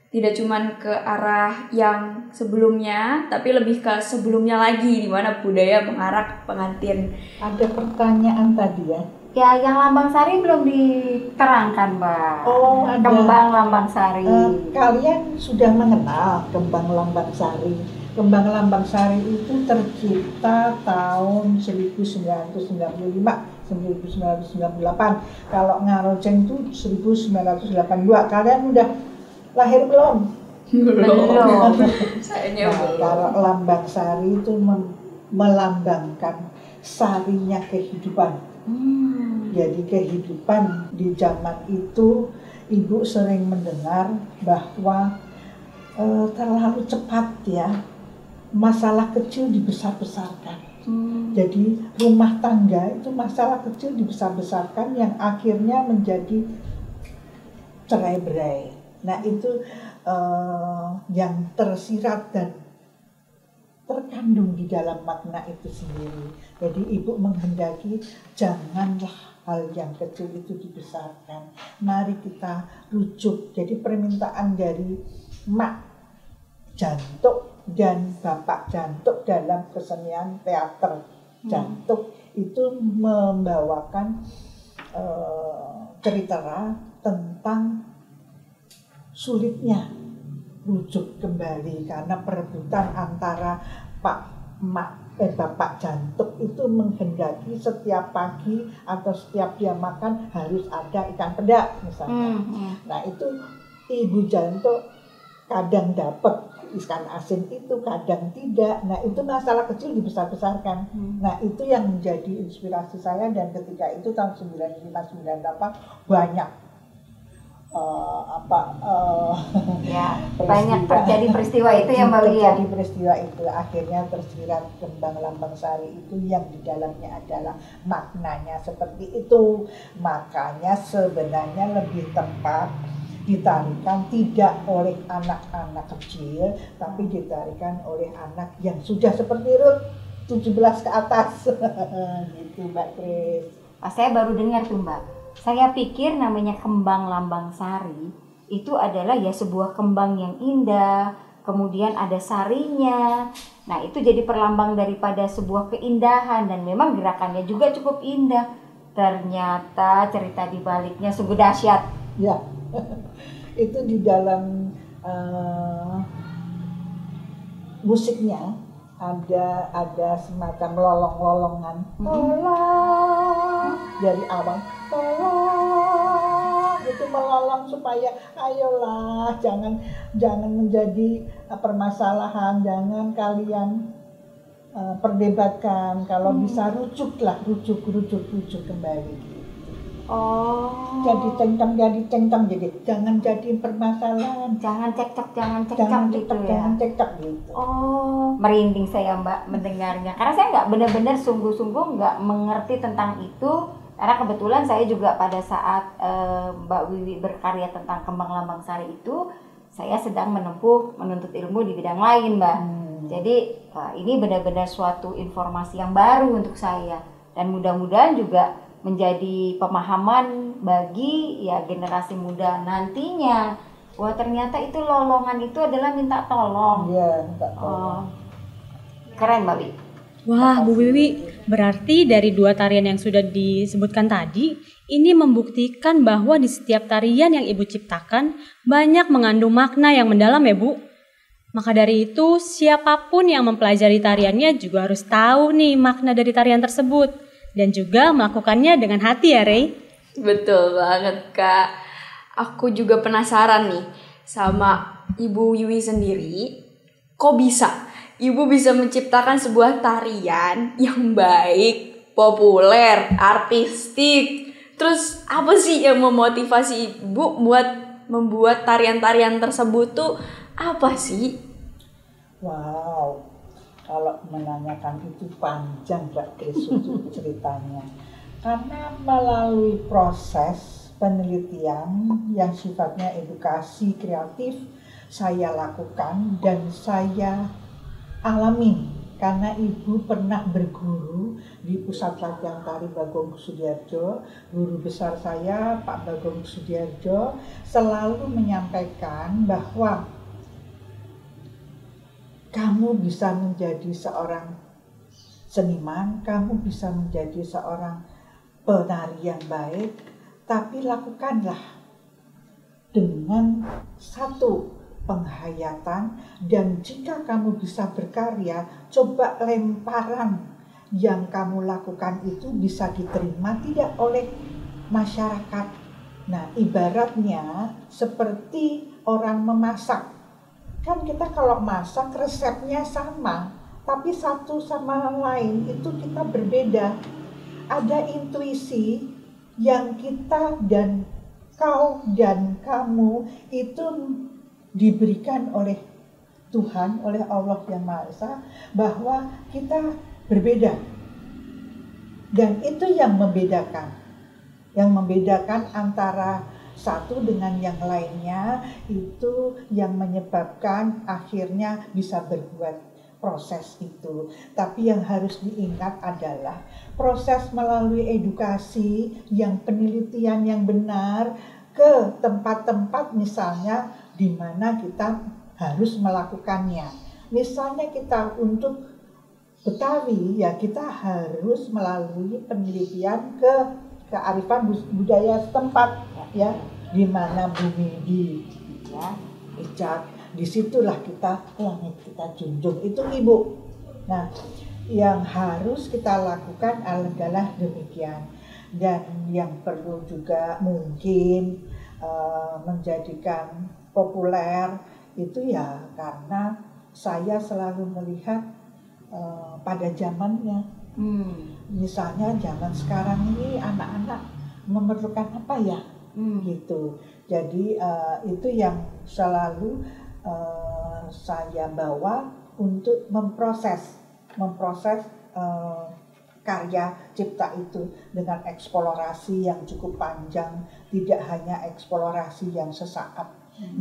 tidak cuman ke arah yang sebelumnya, tapi lebih ke sebelumnya lagi, di mana budaya mengarak pengantin. Ada pertanyaan tadi ya? Ya, yang Lambang Sari belum diterangkan, Mbak. Oh, ada. Kembang Lambang Sari. Kalian sudah mengenal Kembang Lambang Sari. Kembang Lambang Sari itu tercipta tahun 1995-1998. Kalau Ngarojeng itu 1982. Kalian udah lahir belum? Belum. Sayangnya belum. Kalau Lambang Sari itu melambangkan sarinya kehidupan. Jadi kehidupan di zaman itu, Ibu sering mendengar bahwa terlalu cepat ya, masalah kecil dibesar-besarkan. Jadi rumah tangga itu masalah kecil dibesar-besarkan yang akhirnya menjadi cerai-berai. Nah itu yang tersirat dan terkandung di dalam makna itu sendiri. Jadi Ibu menghendaki janganlah hal yang kecil itu dibesarkan. Mari kita rujuk. Jadi permintaan dari Mak Jantuk dan Bapak Jantuk dalam kesenian teater Jantuk itu membawakan cerita tentang sulitnya rujuk kembali karena perebutan antara Bapak Jantuk itu menghendaki setiap pagi atau setiap dia makan harus ada ikan peda misalnya. Nah itu Ibu Jantuk kadang dapat ikan asin itu, kadang tidak. Nah itu masalah kecil dibesar-besarkan. Nah itu yang menjadi inspirasi saya, dan ketika itu tahun 95-98 banyak banyak terjadi peristiwa itu ya, Mbak Lia. Terjadi peristiwa itu akhirnya tersirat Kembang Lambang Sari itu yang di dalamnya adalah maknanya seperti itu. Makanya sebenarnya lebih tepat ditarikan tidak oleh anak-anak kecil, tapi ditarikan oleh anak yang sudah seperti Ruth 17 ke atas. Gitu Mbak Kris. Saya baru dengar tuh, Mbak. Saya pikir namanya Kembang Lambang Sari itu adalah ya sebuah kembang yang indah, kemudian ada sarinya. Nah itu jadi perlambang daripada sebuah keindahan, dan memang gerakannya juga cukup indah. Ternyata cerita di baliknya sungguh dahsyat. Ya, itu di dalam musiknya ada semacam lolong-lolongan. Tolong dari awal, tolong itu melolong supaya ayolah jangan menjadi permasalahan, jangan kalian perdebatkan, kalau bisa rujuk kembali. Jadi cengcang, jadi jangan jadi permasalahan, jangan cekcok gitu ya. Merinding saya, Mbak, mendengarnya, karena saya nggak benar-benar sungguh-sungguh nggak mengerti tentang itu, karena kebetulan saya juga pada saat Mbak Wiwi berkarya tentang Kembang Lambang Sari itu, saya sedang menuntut ilmu di bidang lain, Mbak. Jadi ini benar-benar suatu informasi yang baru untuk saya, dan mudah-mudahan juga menjadi pemahaman bagi ya generasi muda nantinya. Wah ternyata itu lolongan itu adalah minta tolong. Iya, minta tolong. Keren Mbak Wi. Wah Bu Wiwi, berarti dari dua tarian yang sudah disebutkan tadi, ini membuktikan bahwa di setiap tarian yang Ibu ciptakan banyak mengandung makna yang mendalam ya Bu. Maka dari itu siapapun yang mempelajari tariannya juga harus tahu nih makna dari tarian tersebut. Dan juga melakukannya dengan hati ya, Rey? Betul banget, Kak. Aku juga penasaran nih sama Ibu Wiwi sendiri. Kok bisa Ibu bisa menciptakan sebuah tarian yang baik, populer, artistik. Terus apa sih yang memotivasi Ibu buat membuat tarian-tarian tersebut tuh apa sih? Wow, kalau menanyakan itu panjang Mbak Kris ceritanya. Karena melalui proses penelitian yang sifatnya edukasi kreatif saya lakukan dan saya alami. Karena Ibu pernah berguru di Pusat Latihan Tari Bagong Kussudiardjo. Guru besar saya, Pak Bagong Kussudiardjo, selalu menyampaikan bahwa kamu bisa menjadi seorang seniman, kamu bisa menjadi seorang penari yang baik, tapi lakukanlah dengan satu penghayatan, dan jika kamu bisa berkarya, coba lemparan yang kamu lakukan itu bisa diterima tidak oleh masyarakat. Nah, ibaratnya seperti orang memasak. Kan kita kalau masak resepnya sama, tapi satu sama lain itu kita berbeda. Ada intuisi yang kita dan kau dan kamu itu diberikan oleh Tuhan, oleh Allah yang Maha Esa, bahwa kita berbeda. Dan itu yang membedakan. Yang membedakan antara satu dengan yang lainnya, itu yang menyebabkan akhirnya bisa berbuat proses itu. Tapi yang harus diingat adalah proses melalui edukasi yang penelitian yang benar ke tempat-tempat misalnya di mana kita harus melakukannya. Misalnya kita untuk Betawi, ya kita harus melalui penelitian ke kearifan budaya setempat, ya, di mana bumi ya, ijak, disitulah kita langit kita junjung, itu Ibu. Nah, yang harus kita lakukan adalah demikian. Dan yang perlu juga mungkin menjadikan populer itu ya karena saya selalu melihat pada zamannya. Misalnya zaman sekarang ini anak-anak memerlukan apa ya, gitu. Jadi itu yang selalu saya bawa untuk memproses karya cipta itu dengan eksplorasi yang cukup panjang, tidak hanya eksplorasi yang sesaat,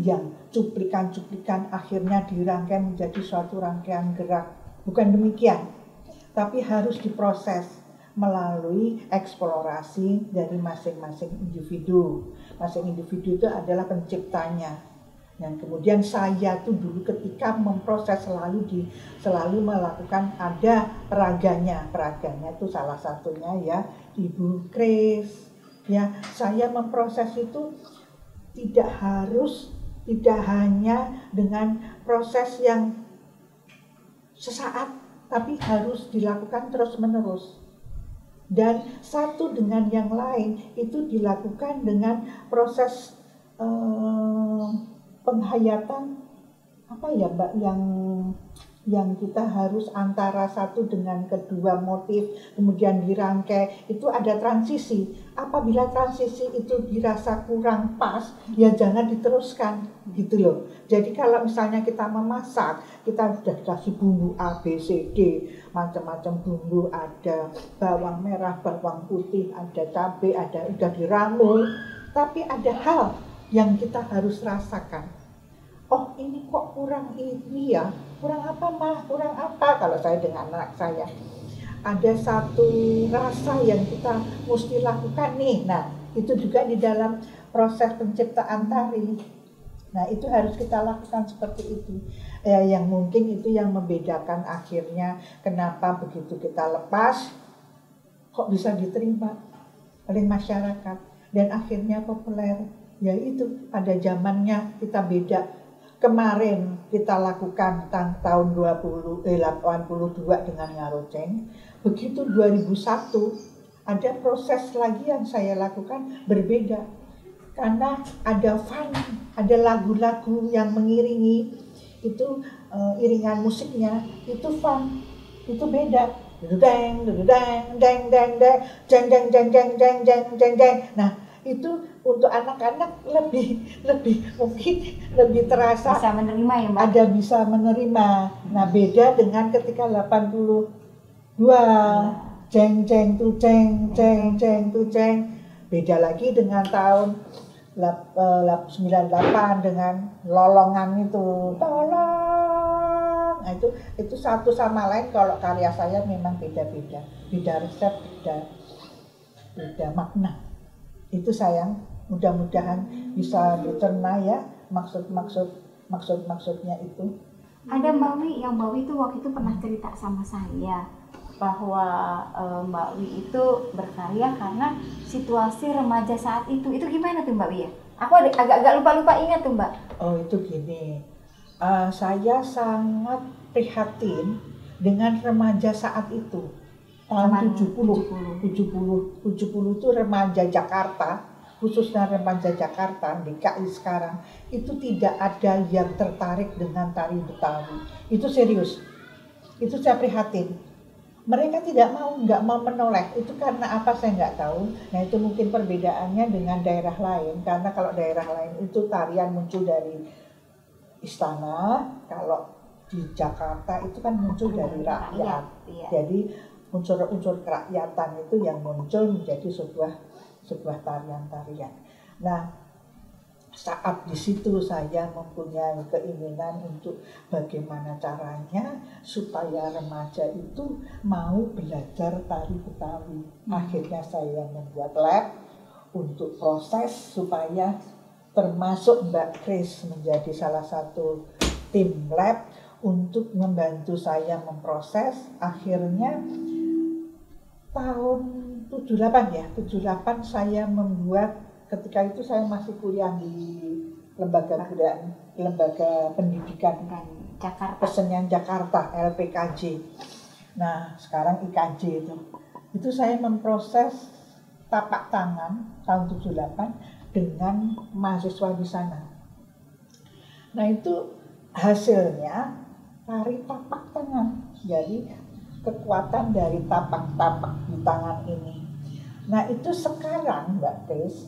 yang cuplikan-cuplikan akhirnya dirangkai menjadi suatu rangkaian gerak. Bukan demikian, tapi harus diproses melalui eksplorasi dari masing-masing individu. Masing individu itu adalah penciptanya. Dan kemudian saya tuh dulu ketika memproses selalu melakukan ada peraganya itu salah satunya ya Ibu Kris. Ya, saya memproses itu tidak hanya dengan proses yang sesaat, tapi harus dilakukan terus-menerus. Dan satu dengan yang lain itu dilakukan dengan proses penghayatan apa ya Mbak, yang kita harus antara satu dengan kedua motif kemudian dirangkai, itu ada transisi. Apabila transisi itu dirasa kurang pas, ya jangan diteruskan, gitu loh. Jadi kalau misalnya kita memasak, kita sudah dikasih bumbu A, B, C, D, macam-macam bumbu, ada bawang merah, bawang putih, ada cabai, ada udah diramu, tapi ada hal yang kita harus rasakan. Oh, ini kok kurang ini ya, kurang apa mah, kurang apa. Kalau saya dengan anak saya, ada satu rasa yang kita mesti lakukan nih. Nah, itu juga di dalam proses penciptaan tari. Nah, itu harus kita lakukan seperti itu. Yang mungkin itu yang membedakan akhirnya kenapa begitu kita lepas, kok bisa diterima oleh masyarakat dan akhirnya populer. Ya itu pada zamannya kita beda. Kemarin kita lakukan tahun 82 dengan Ngaroceng. Begitu 2001 ada proses lagi yang saya lakukan berbeda. Karena ada fun, ada lagu-lagu yang mengiringi itu iringan musiknya itu fun, itu beda. Deng deng deng deng deng deng jeng jeng jeng jeng jeng jeng jeng jeng. Nah, itu untuk anak-anak lebih mungkin lebih terasa bisa menerima ya Mbak. Ada bisa menerima. Nah, beda dengan ketika 82 jeng jeng tu jeng jeng jeng tu jeng. Beda lagi dengan tahun 98 dengan lolongan itu. Tolong. Nah, itu satu sama lain. Kalau karya saya memang beda-beda. Beda resep, beda makna. Itu sayang, mudah-mudahan bisa dicerna ya maksudnya itu. Ada Mbak Wi, yang Mbak Wi itu waktu itu pernah cerita sama saya bahwa Mbak Wi itu berkarya karena situasi remaja saat itu. Itu gimana tuh Mbak Wi ya? Aku agak lupa ingat tuh Mbak. Oh, itu gini. Saya sangat prihatin dengan remaja saat itu. Tahun 70 itu remaja Jakarta, khususnya remaja Jakarta DKI sekarang itu tidak ada yang tertarik dengan tari Betawi. Itu serius. Itu saya prihatin. Mereka nggak mau menoleh. Itu karena apa saya nggak tahu. Nah, itu mungkin perbedaannya dengan daerah lain. Karena kalau daerah lain itu tarian muncul dari istana, kalau di Jakarta itu kan muncul dari rakyat. Jadi unsur-unsur kerakyatan itu yang muncul menjadi sebuah tarian-tarian. Nah, saat di situ saya mempunyai keinginan untuk bagaimana caranya supaya remaja itu mau belajar tari Betawi. Akhirnya saya membuat lab untuk proses supaya termasuk Mbak Kris menjadi salah satu tim lab untuk membantu saya memproses. Akhirnya tahun 78 saya membuat, ketika itu saya masih kuliah di lembaga pendidikan Jakarta, Kesenian Jakarta, LPKJ. Nah, sekarang IKJ itu saya memproses tapak tangan tahun 78 dengan mahasiswa di sana. Nah, itu hasilnya tari tapak tangan. Jadi kekuatan dari tapak-tapak di tangan ini. Nah, itu sekarang Mbak Kris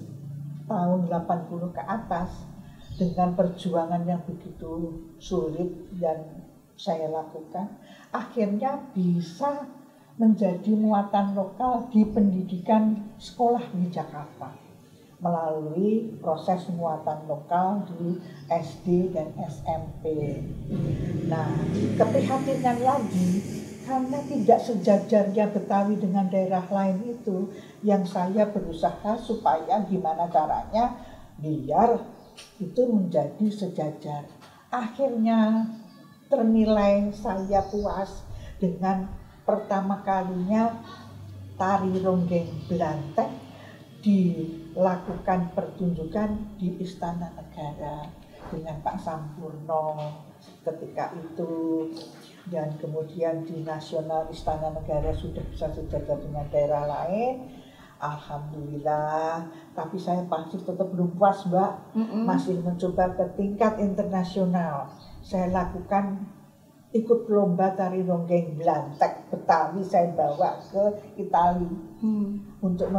tahun 80 ke atas dengan perjuangan yang begitu sulit dan saya lakukan, akhirnya bisa menjadi muatan lokal di pendidikan sekolah di Jakarta melalui proses muatan lokal di SD dan SMP. Nah, keprihatinan lagi karena tidak sejajarnya Betawi dengan daerah lain itu, yang saya berusaha supaya gimana caranya biar itu menjadi sejajar. Akhirnya ternilai saya puas dengan pertama kalinya tari ronggeng Blantek dilakukan pertunjukan di Istana Negara dengan Pak Sampurno ketika itu. Dan kemudian di nasional Istana Negara sudah bisa sejajar dengan daerah lain. Alhamdulillah. Tapi saya pasti tetap belum puas Mbak. Masih mencoba ke tingkat internasional. Saya lakukan ikut lomba tari ronggeng Blantek Betawi, saya bawa ke Italia untuk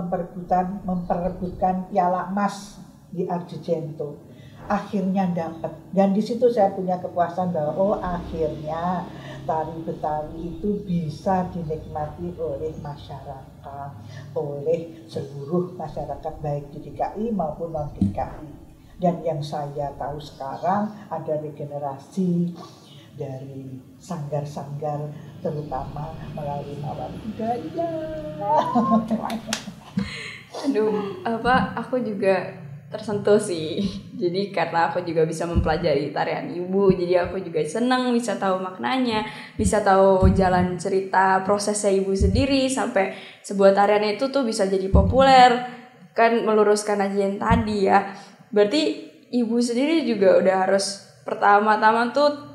memperebutkan piala emas di Argento. Akhirnya dapat, dan di situ saya punya kepuasan bahwa akhirnya tari Betawi itu bisa dinikmati oleh masyarakat, oleh seluruh masyarakat baik di DKI maupun non DKI. Dan yang saya tahu sekarang ada regenerasi dari sanggar-sanggar, terutama melalui mawar budaya. Aduh, aku juga tersentuh sih. Jadi karena aku juga bisa mempelajari tarian ibu, jadi aku juga senang bisa tahu maknanya, bisa tahu jalan cerita prosesnya ibu sendiri sampai sebuah tarian itu tuh bisa jadi populer. Kan meluruskan aja yang tadi ya. Berarti ibu sendiri juga udah harus pertama-tama tuh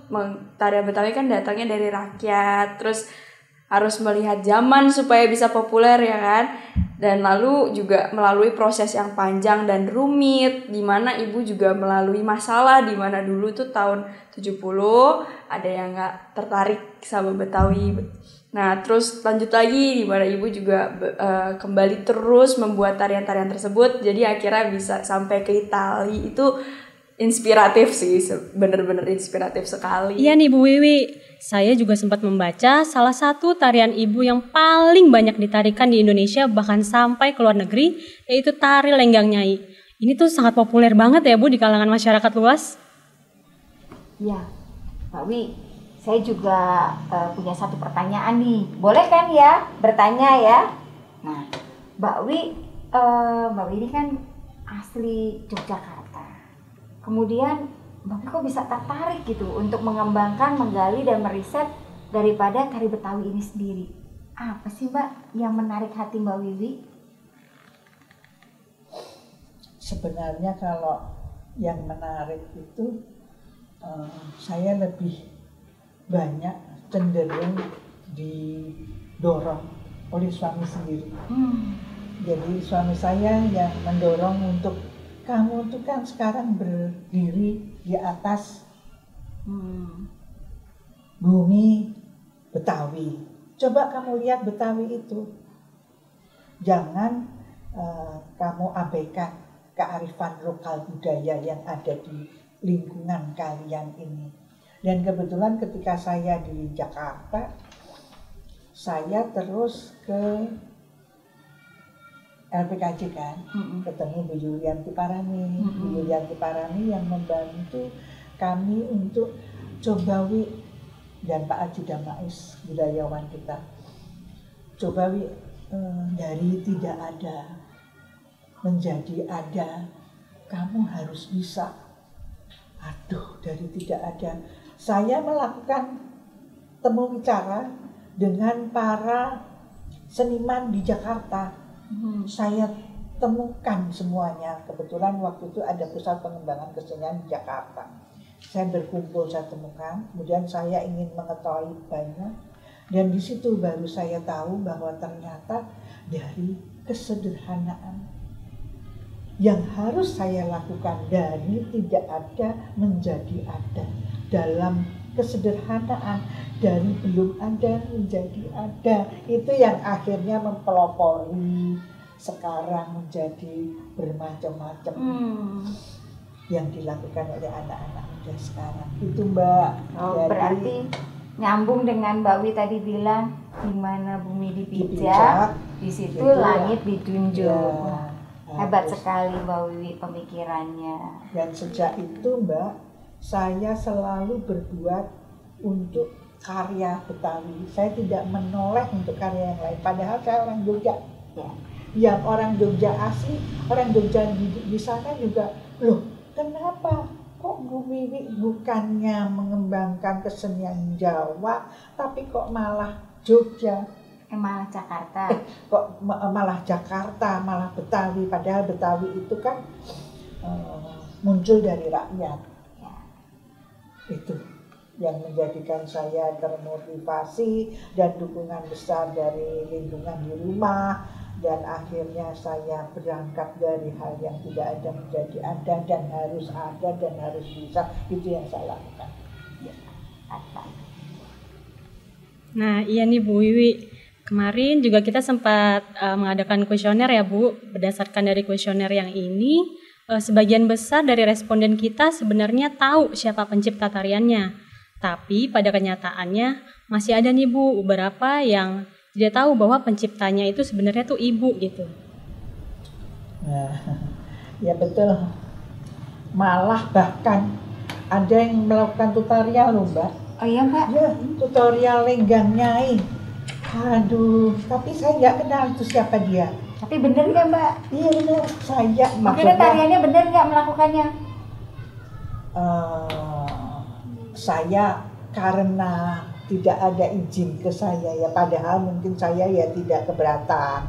tarian Betawi kan datangnya dari rakyat, terus harus melihat zaman supaya bisa populer ya kan. Dan lalu juga melalui proses yang panjang dan rumit, di mana ibu juga melalui masalah, di mana dulu tuh tahun 70 ada yang nggak tertarik sama Betawi. Nah terus lanjut lagi, di mana ibu juga kembali terus membuat tarian-tarian tersebut. Jadi akhirnya bisa sampai ke Italia. Itu inspiratif sih, bener-bener inspiratif sekali. Iya nih Bu Wiwi, saya juga sempat membaca salah satu tarian ibu yang paling banyak ditarikan di Indonesia bahkan sampai ke luar negeri, yaitu tari Lenggang Nyai. Ini tuh sangat populer banget ya Bu di kalangan masyarakat luas. Ya, Mbak Wi, saya juga punya satu pertanyaan nih. Boleh kan ya bertanya ya? Nah, Mbak Wi ini kan asli Yogyakarta. Kemudian Mbak Wi kok bisa tertarik gitu untuk mengembangkan, menggali dan meriset daripada tari Betawi ini sendiri. Apa sih Mbak yang menarik hati Mbak Wiwi? Sebenarnya kalau yang menarik itu saya lebih banyak cenderung didorong oleh suami sendiri. Jadi suami saya yang mendorong untuk kamu tuh kan sekarang berdiri di atas bumi Betawi. Coba kamu lihat Betawi itu. Jangan kamu abaikan kearifan lokal budaya yang ada di lingkungan kalian ini. Dan kebetulan ketika saya di Jakarta, saya terus ke LPKJ kan, ketemu Bu Yulianti Parani. Bu Yulianti Parani yang membantu kami untuk coba Wi, dan Pak Haji Damais, budayawan kita. Coba Wi, dari tidak ada menjadi ada, kamu harus bisa. Aduh, dari tidak ada. Saya melakukan temu bicara dengan para seniman di Jakarta. Saya temukan semuanya. Kebetulan waktu itu ada pusat pengembangan kesenian di Jakarta. Saya berkumpul, saya temukan. Kemudian saya ingin mengetahui banyak. Dan di situ baru saya tahu bahwa ternyata dari kesederhanaan yang harus saya lakukan, dari tidak ada menjadi ada, dalam kesederhanaan, dari belum ada menjadi ada, itu yang akhirnya mempelopori sekarang menjadi bermacam-macam yang dilakukan oleh anak-anak muda sekarang. Itu Mbak. Berarti nyambung dengan Mbak Wi tadi bilang, di mana bumi dipijak, di situ langit dijunjung. Ya. Hebat sekali Mbak Wiwi pemikirannya. Dan sejak itu Mbak, saya selalu berbuat untuk karya Betawi. Saya tidak menoleh untuk karya yang lain. Padahal saya orang Jogja. Ya. Yang orang Jogja asli, orang Jogja di sana juga, loh kenapa kok Bu Wiwi bukannya mengembangkan kesenian Jawa, tapi kok malah Jogja? Malah Jakarta. Kok malah Jakarta, malah Betawi, padahal Betawi itu kan muncul dari rakyat. Ya. Itu yang menjadikan saya termotivasi dan dukungan besar dari lingkungan di rumah, dan akhirnya saya berangkat dari hal yang tidak ada menjadi ada dan harus ada dan harus bisa. Itu yang saya lakukan. Ya. Nah iya nih Bu Wiwi, kemarin juga kita sempat mengadakan kuesioner ya Bu. Berdasarkan dari kuesioner yang ini, sebagian besar dari responden kita sebenarnya tahu siapa pencipta tariannya. Tapi pada kenyataannya masih ada nih Bu, beberapa yang tidak tahu bahwa penciptanya itu sebenarnya tuh ibu gitu. Nah, ya betul. Malah bahkan ada yang melakukan tutorial loh Mbak. Oh iya Mbak? Ya, tutorial Lenggang Nyai. Aduh, tapi saya nggak kenal itu siapa dia. Tapi bener nggak Mbak? Iya bener, saya maksudnya tariannya bener nggak melakukannya? Saya karena tidak ada izin ke saya ya, padahal mungkin saya ya tidak keberatan.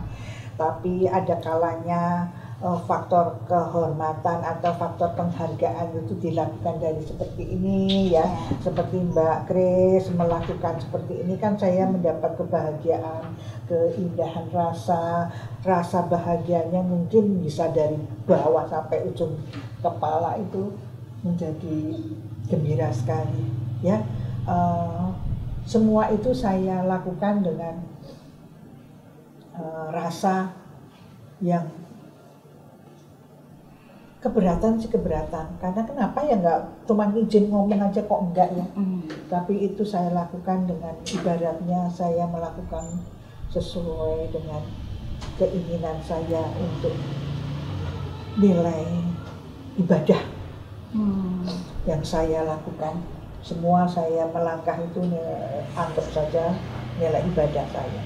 Tapi ada kalanya faktor kehormatan atau faktor penghargaan itu dilakukan dari seperti ini ya, seperti Mbak Kris melakukan seperti ini kan saya mendapat kebahagiaan, keindahan rasa bahagianya mungkin bisa dari bawah sampai ujung kepala itu menjadi gembira sekali ya. Semua itu saya lakukan dengan rasa yang keberatan sih keberatan, karena kenapa ya nggak cuma izin ngomong aja kok enggak ya. Tapi itu saya lakukan dengan ibaratnya saya melakukan sesuai dengan keinginan saya untuk nilai ibadah yang saya lakukan. Semua saya melangkah itu anggap saja nilai ibadah saya.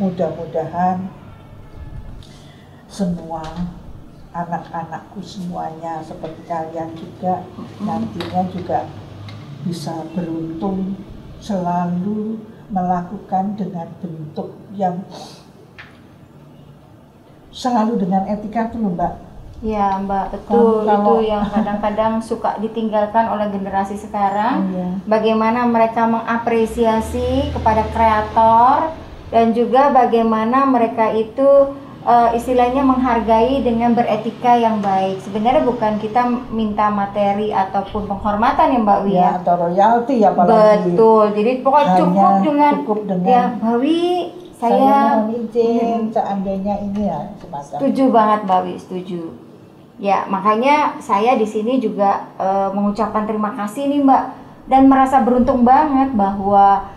Mudah-mudahan semua anak-anakku semuanya seperti kalian juga nantinya juga bisa beruntung selalu melakukan dengan bentuk yang selalu dengan etika tuh Mbak. Ya Mbak, betul. Kalau itu yang kadang-kadang suka ditinggalkan oleh generasi sekarang. Bagaimana mereka mengapresiasi kepada kreator dan juga bagaimana mereka itu istilahnya menghargai dengan beretika yang baik. Sebenarnya bukan kita minta materi ataupun penghormatan ya Mbak Wi ya, atau royalti ya apalagi. Betul. Jadi pokoknya cukup dengan ya Mbak Wi, saya mohon izin seandainya ini ya semacam. Setuju banget Mbak Wi, setuju. Ya makanya saya di sini juga mengucapkan terima kasih nih Mbak, dan merasa beruntung banget bahwa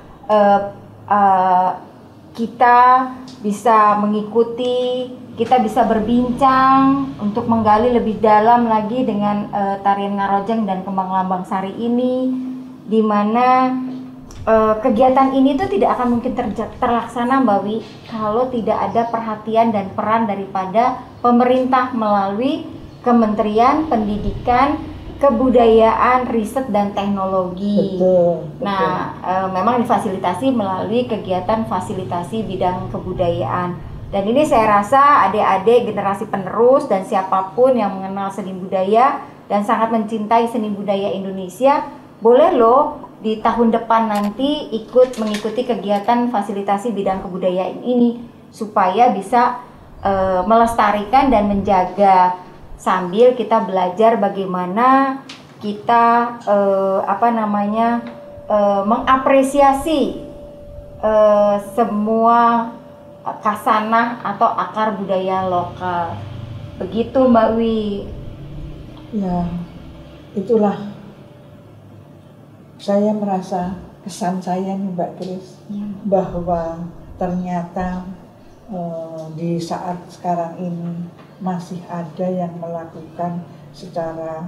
kita bisa mengikuti, kita bisa berbincang untuk menggali lebih dalam lagi dengan tarian Ngarojeng dan Kembang Lambang Sari ini, di mana kegiatan ini tuh tidak akan mungkin terlaksana Mbak Wi kalau tidak ada perhatian dan peran daripada pemerintah melalui Kementerian Pendidikan, Kebudayaan, Riset dan Teknologi. Betul. Nah, memang difasilitasi melalui kegiatan fasilitasi bidang kebudayaan. Dan ini saya rasa adik-adik generasi penerus dan siapapun yang mengenal seni budaya dan sangat mencintai seni budaya Indonesia, boleh loh di tahun depan nanti ikut mengikuti kegiatan fasilitasi bidang kebudayaan ini supaya bisa melestarikan dan menjaga, sambil kita belajar bagaimana kita mengapresiasi semua kasanah atau akar budaya lokal. Begitu Mbak Wi. Ya, itulah saya merasa kesan saya nih Mbak Kris, bahwa ternyata di saat sekarang ini masih ada yang melakukan secara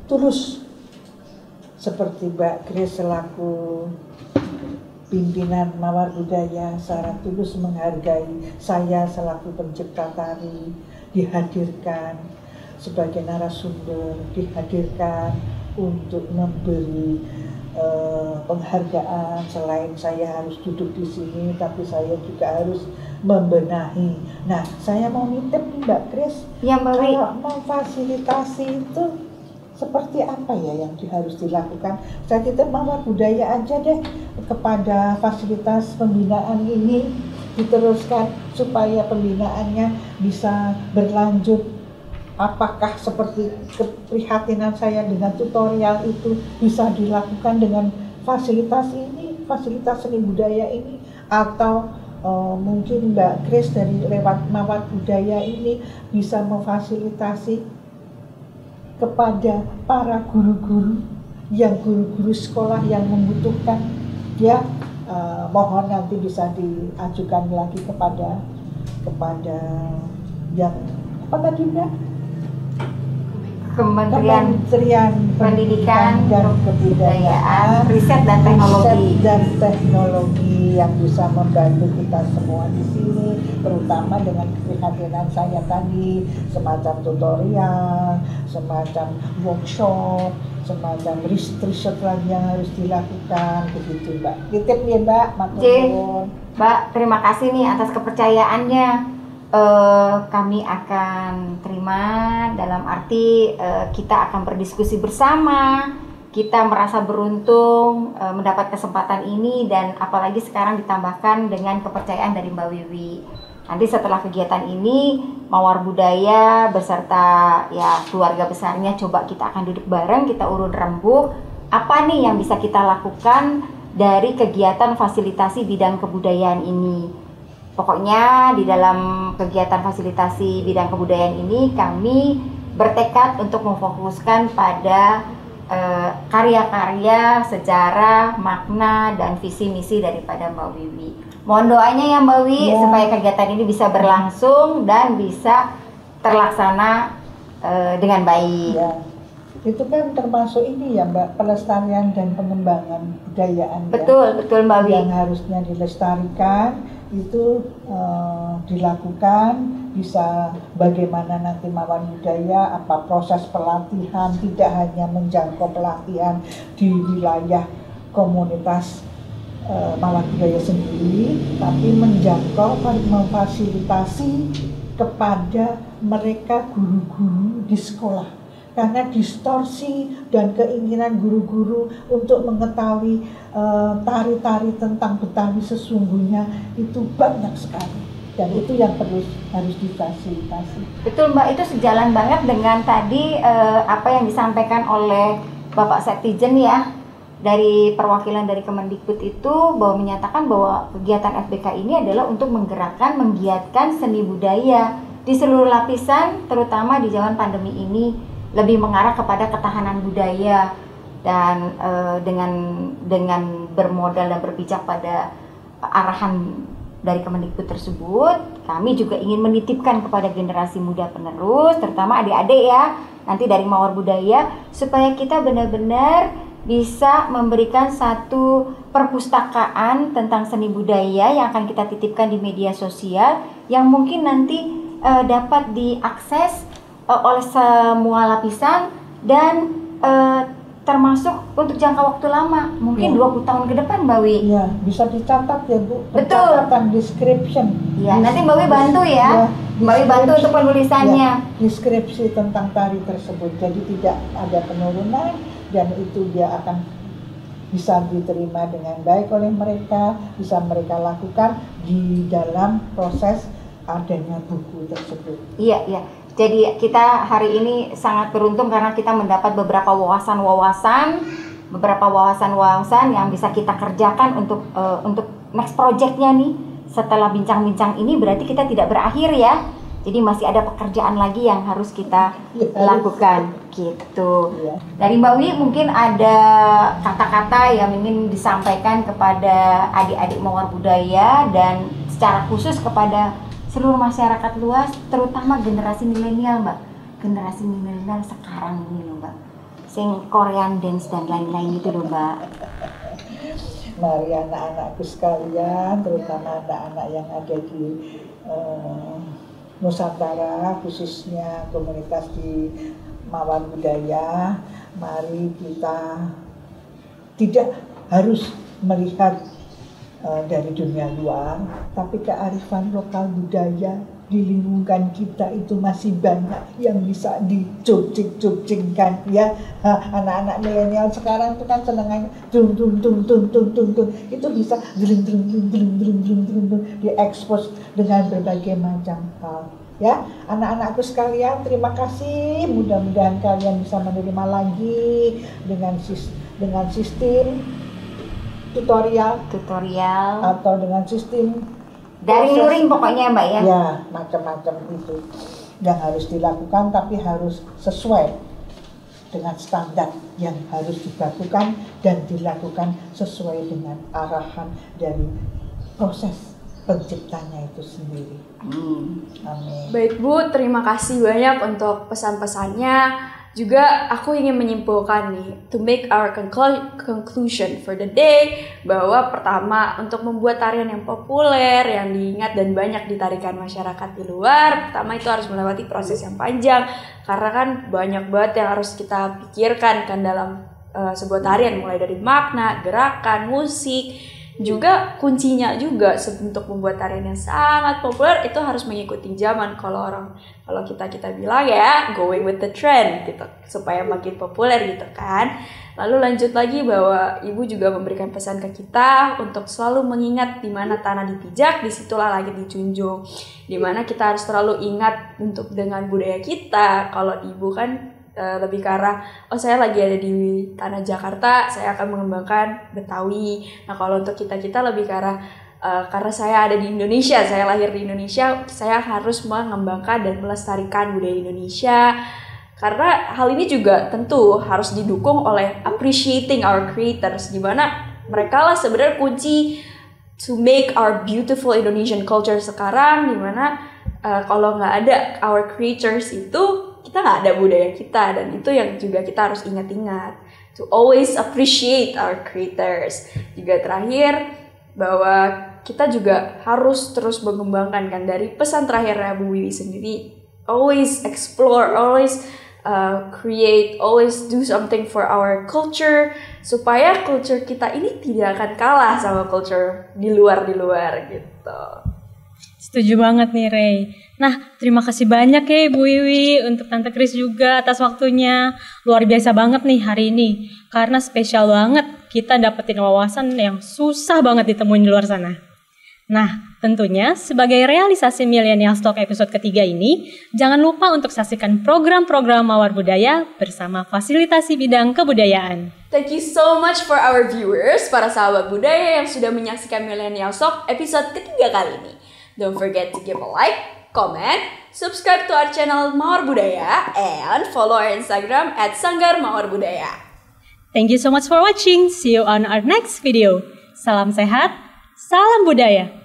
tulus, seperti Mbak Kris selaku pimpinan Mawar Budaya secara tulus menghargai saya selaku pencipta tari, dihadirkan sebagai narasumber, dihadirkan untuk memberi penghargaan. Selain saya harus duduk di sini, tapi saya juga harus membenahi. Nah, saya mau nitip Mbak Kris, ya, Mbak Wi, kalau memfasilitasi itu seperti apa ya yang harus dilakukan? Saya titip Mawar Budaya aja deh kepada fasilitas pembinaan ini, diteruskan supaya pembinaannya bisa berlanjut. Apakah seperti keprihatinan saya dengan tutorial itu bisa dilakukan dengan fasilitas ini, fasilitas seni budaya ini, atau mungkin Mbak Kris dari lewat Mawar Budaya ini bisa memfasilitasi kepada para guru-guru sekolah yang membutuhkan, ya. Mohon nanti bisa diajukan lagi kepada yang apa tadi Mbak? Kementerian Pendidikan dan Kebudayaan, Riset dan Teknologi yang bisa membantu kita semua di sini, terutama dengan keprihatinan saya tadi, semacam tutorial, semacam workshop, semacam riset lagi yang harus dilakukan, begitu Mbak. Titip ya Mbak, matur nuwun. Mbak, terima kasih nih atas kepercayaannya. kami akan terima, dalam arti kita akan berdiskusi bersama. Kita merasa beruntung mendapat kesempatan ini, dan apalagi sekarang ditambahkan dengan kepercayaan dari Mbak Wiwi. Nanti setelah kegiatan ini, Mawar Budaya beserta ya keluarga besarnya coba kita akan duduk bareng, kita urun rembuk apa nih yang bisa kita lakukan dari kegiatan fasilitasi bidang kebudayaan ini. Pokoknya di dalam kegiatan fasilitasi bidang kebudayaan ini kami bertekad untuk memfokuskan pada karya-karya, sejarah, makna, dan visi misi daripada Mbak Wiwi. Mohon doanya ya Mbak Wiwi supaya kegiatan ini bisa berlangsung dan bisa terlaksana dengan baik. Ya. Itu kan termasuk ini ya Mbak, pelestarian dan pengembangan kebudayaan. Betul, betul Mbak Wiwi. Yang harusnya dilestarikan itu dilakukan, bisa bagaimana nanti Mawar Budaya, apa proses pelatihan, tidak hanya menjangkau pelatihan di wilayah komunitas Mawar Budaya sendiri, tapi menjangkau, memfasilitasi kepada mereka guru-guru di sekolah. Karena distorsi dan keinginan guru-guru untuk mengetahui tari-tari tentang Betawi sesungguhnya itu banyak sekali, dan itu yang harus difasilitasi. Betul Mbak, itu sejalan banget dengan tadi apa yang disampaikan oleh Bapak Sektijen ya, dari perwakilan dari Kemendikbud itu, bahwa menyatakan bahwa kegiatan FBK ini adalah untuk menggerakkan, menggiatkan seni budaya di seluruh lapisan, terutama di zaman pandemi ini lebih mengarah kepada ketahanan budaya, dan dengan bermodal dan berpijak pada arahan dari Kemendikbud tersebut, kami juga ingin menitipkan kepada generasi muda penerus, terutama adik-adik ya, nanti dari Mawar Budaya, supaya kita benar-benar bisa memberikan satu perpustakaan tentang seni budaya yang akan kita titipkan di media sosial, yang mungkin nanti dapat diakses oleh semua lapisan, dan termasuk untuk jangka waktu lama, mungkin 20 tahun ke depan Mbak Wi. Iya, bisa dicatat ya Bu. Betul. Catatan description. Iya, nanti Mbak Wi bantu ya. Mbak Wi bantu untuk penulisannya. Ya, deskripsi tentang tari tersebut. Jadi tidak ada penurunan, dan itu dia akan bisa diterima dengan baik oleh mereka, bisa mereka lakukan di dalam proses adanya buku tersebut. Iya, iya. Jadi kita hari ini sangat beruntung karena kita mendapat beberapa wawasan-wawasan yang bisa kita kerjakan untuk next projectnya nih. Setelah bincang-bincang ini berarti kita tidak berakhir ya. Jadi masih ada pekerjaan lagi yang harus kita lakukan gitu. Dari Mbak Wi mungkin ada kata-kata yang ingin disampaikan kepada adik-adik Mawar Budaya dan secara khusus kepada seluruh masyarakat luas, terutama generasi milenial Mbak. Generasi milenial sekarang ini loh Mbak, sing Korean dance dan lain-lain itu loh Mbak. Mari anak-anakku sekalian, terutama anak-anak yang ada di Nusantara, khususnya komunitas di Mawar Budaya, mari kita tidak harus melihat dari dunia luar, tapi kearifan lokal budaya di lingkungan kita itu masih banyak yang bisa dicupcing-cupcingkan ya. Anak-anak milenial sekarang itu kan senengannya tung itu bisa diekspos dengan berbagai macam hal ya. Anak-anakku sekalian, terima kasih, mudah-mudahan kalian bisa menerima lagi dengan sistem tutorial atau dengan sistem daring luring pokoknya Mbak ya. Ya, macam-macam itu yang harus dilakukan, tapi harus sesuai dengan standar yang harus dilakukan dan dilakukan sesuai dengan arahan dari proses penciptanya itu sendiri. Amin. Baik Bu, terima kasih banyak untuk pesan-pesannya. Juga aku ingin menyimpulkan nih, to make our conclusion for the day, bahwa pertama, untuk membuat tarian yang populer, yang diingat dan banyak ditarikan masyarakat di luar, pertama itu harus melewati proses yang panjang, karena kan banyak banget yang harus kita pikirkan kan dalam sebuah tarian, mulai dari makna, gerakan, musik, Juga kuncinya juga untuk membuat tarian yang sangat populer itu harus mengikuti zaman. Kalau kita bilang ya going with the trend gitu, supaya makin populer gitu kan. Lalu lanjut lagi bahwa ibu juga memberikan pesan ke kita untuk selalu mengingat di mana tanah dipijak, disitulah langit dijunjung. Di mana kita harus selalu ingat untuk dengan budaya kita. Kalau ibu kan lebih ke arah, saya lagi ada di tanah Jakarta, saya akan mengembangkan Betawi. Nah kalau untuk kita lebih ke arah, karena saya ada di Indonesia, saya lahir di Indonesia, saya harus mengembangkan dan melestarikan budaya Indonesia. Karena hal ini juga tentu harus didukung oleh appreciating our creators, di mana mereka lah sebenarnya kunci to make our beautiful Indonesian culture sekarang, di mana kalau nggak ada our creators itu, kita nggak ada budaya kita. Dan itu yang juga kita harus ingat-ingat, to always appreciate our creators. Juga terakhir bahwa kita juga harus terus mengembangkan kan, dari pesan terakhir Bu Wiwi sendiri, always explore, always create, always do something for our culture, supaya culture kita ini tidak akan kalah sama culture di luar gitu. Setuju banget nih Ray. Nah, terima kasih banyak ya Ibu Wiwi, untuk Tante Kris juga atas waktunya. Luar biasa banget nih hari ini, karena spesial banget kita dapetin wawasan yang susah banget ditemuin di luar sana. Nah, tentunya sebagai realisasi Millennial Talk episode ketiga ini, jangan lupa untuk saksikan program-program Mawar Budaya bersama fasilitasi bidang kebudayaan. Thank you so much for our viewers, para sahabat budaya yang sudah menyaksikan Millennial Talk episode ketiga kali ini. Don't forget to give a like, comment, subscribe to our channel Mawar Budaya, and follow our Instagram @Sanggar Mawar Budaya. Thank you so much for watching. See you on our next video. Salam sehat, salam budaya.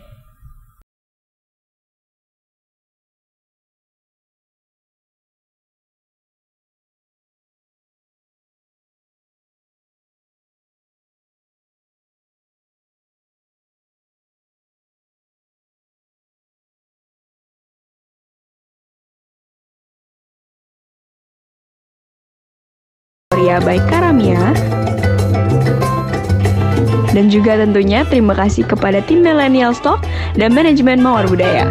By Karamia. Dan juga tentunya terima kasih kepada tim Millennial Talk dan manajemen Mawar Budaya.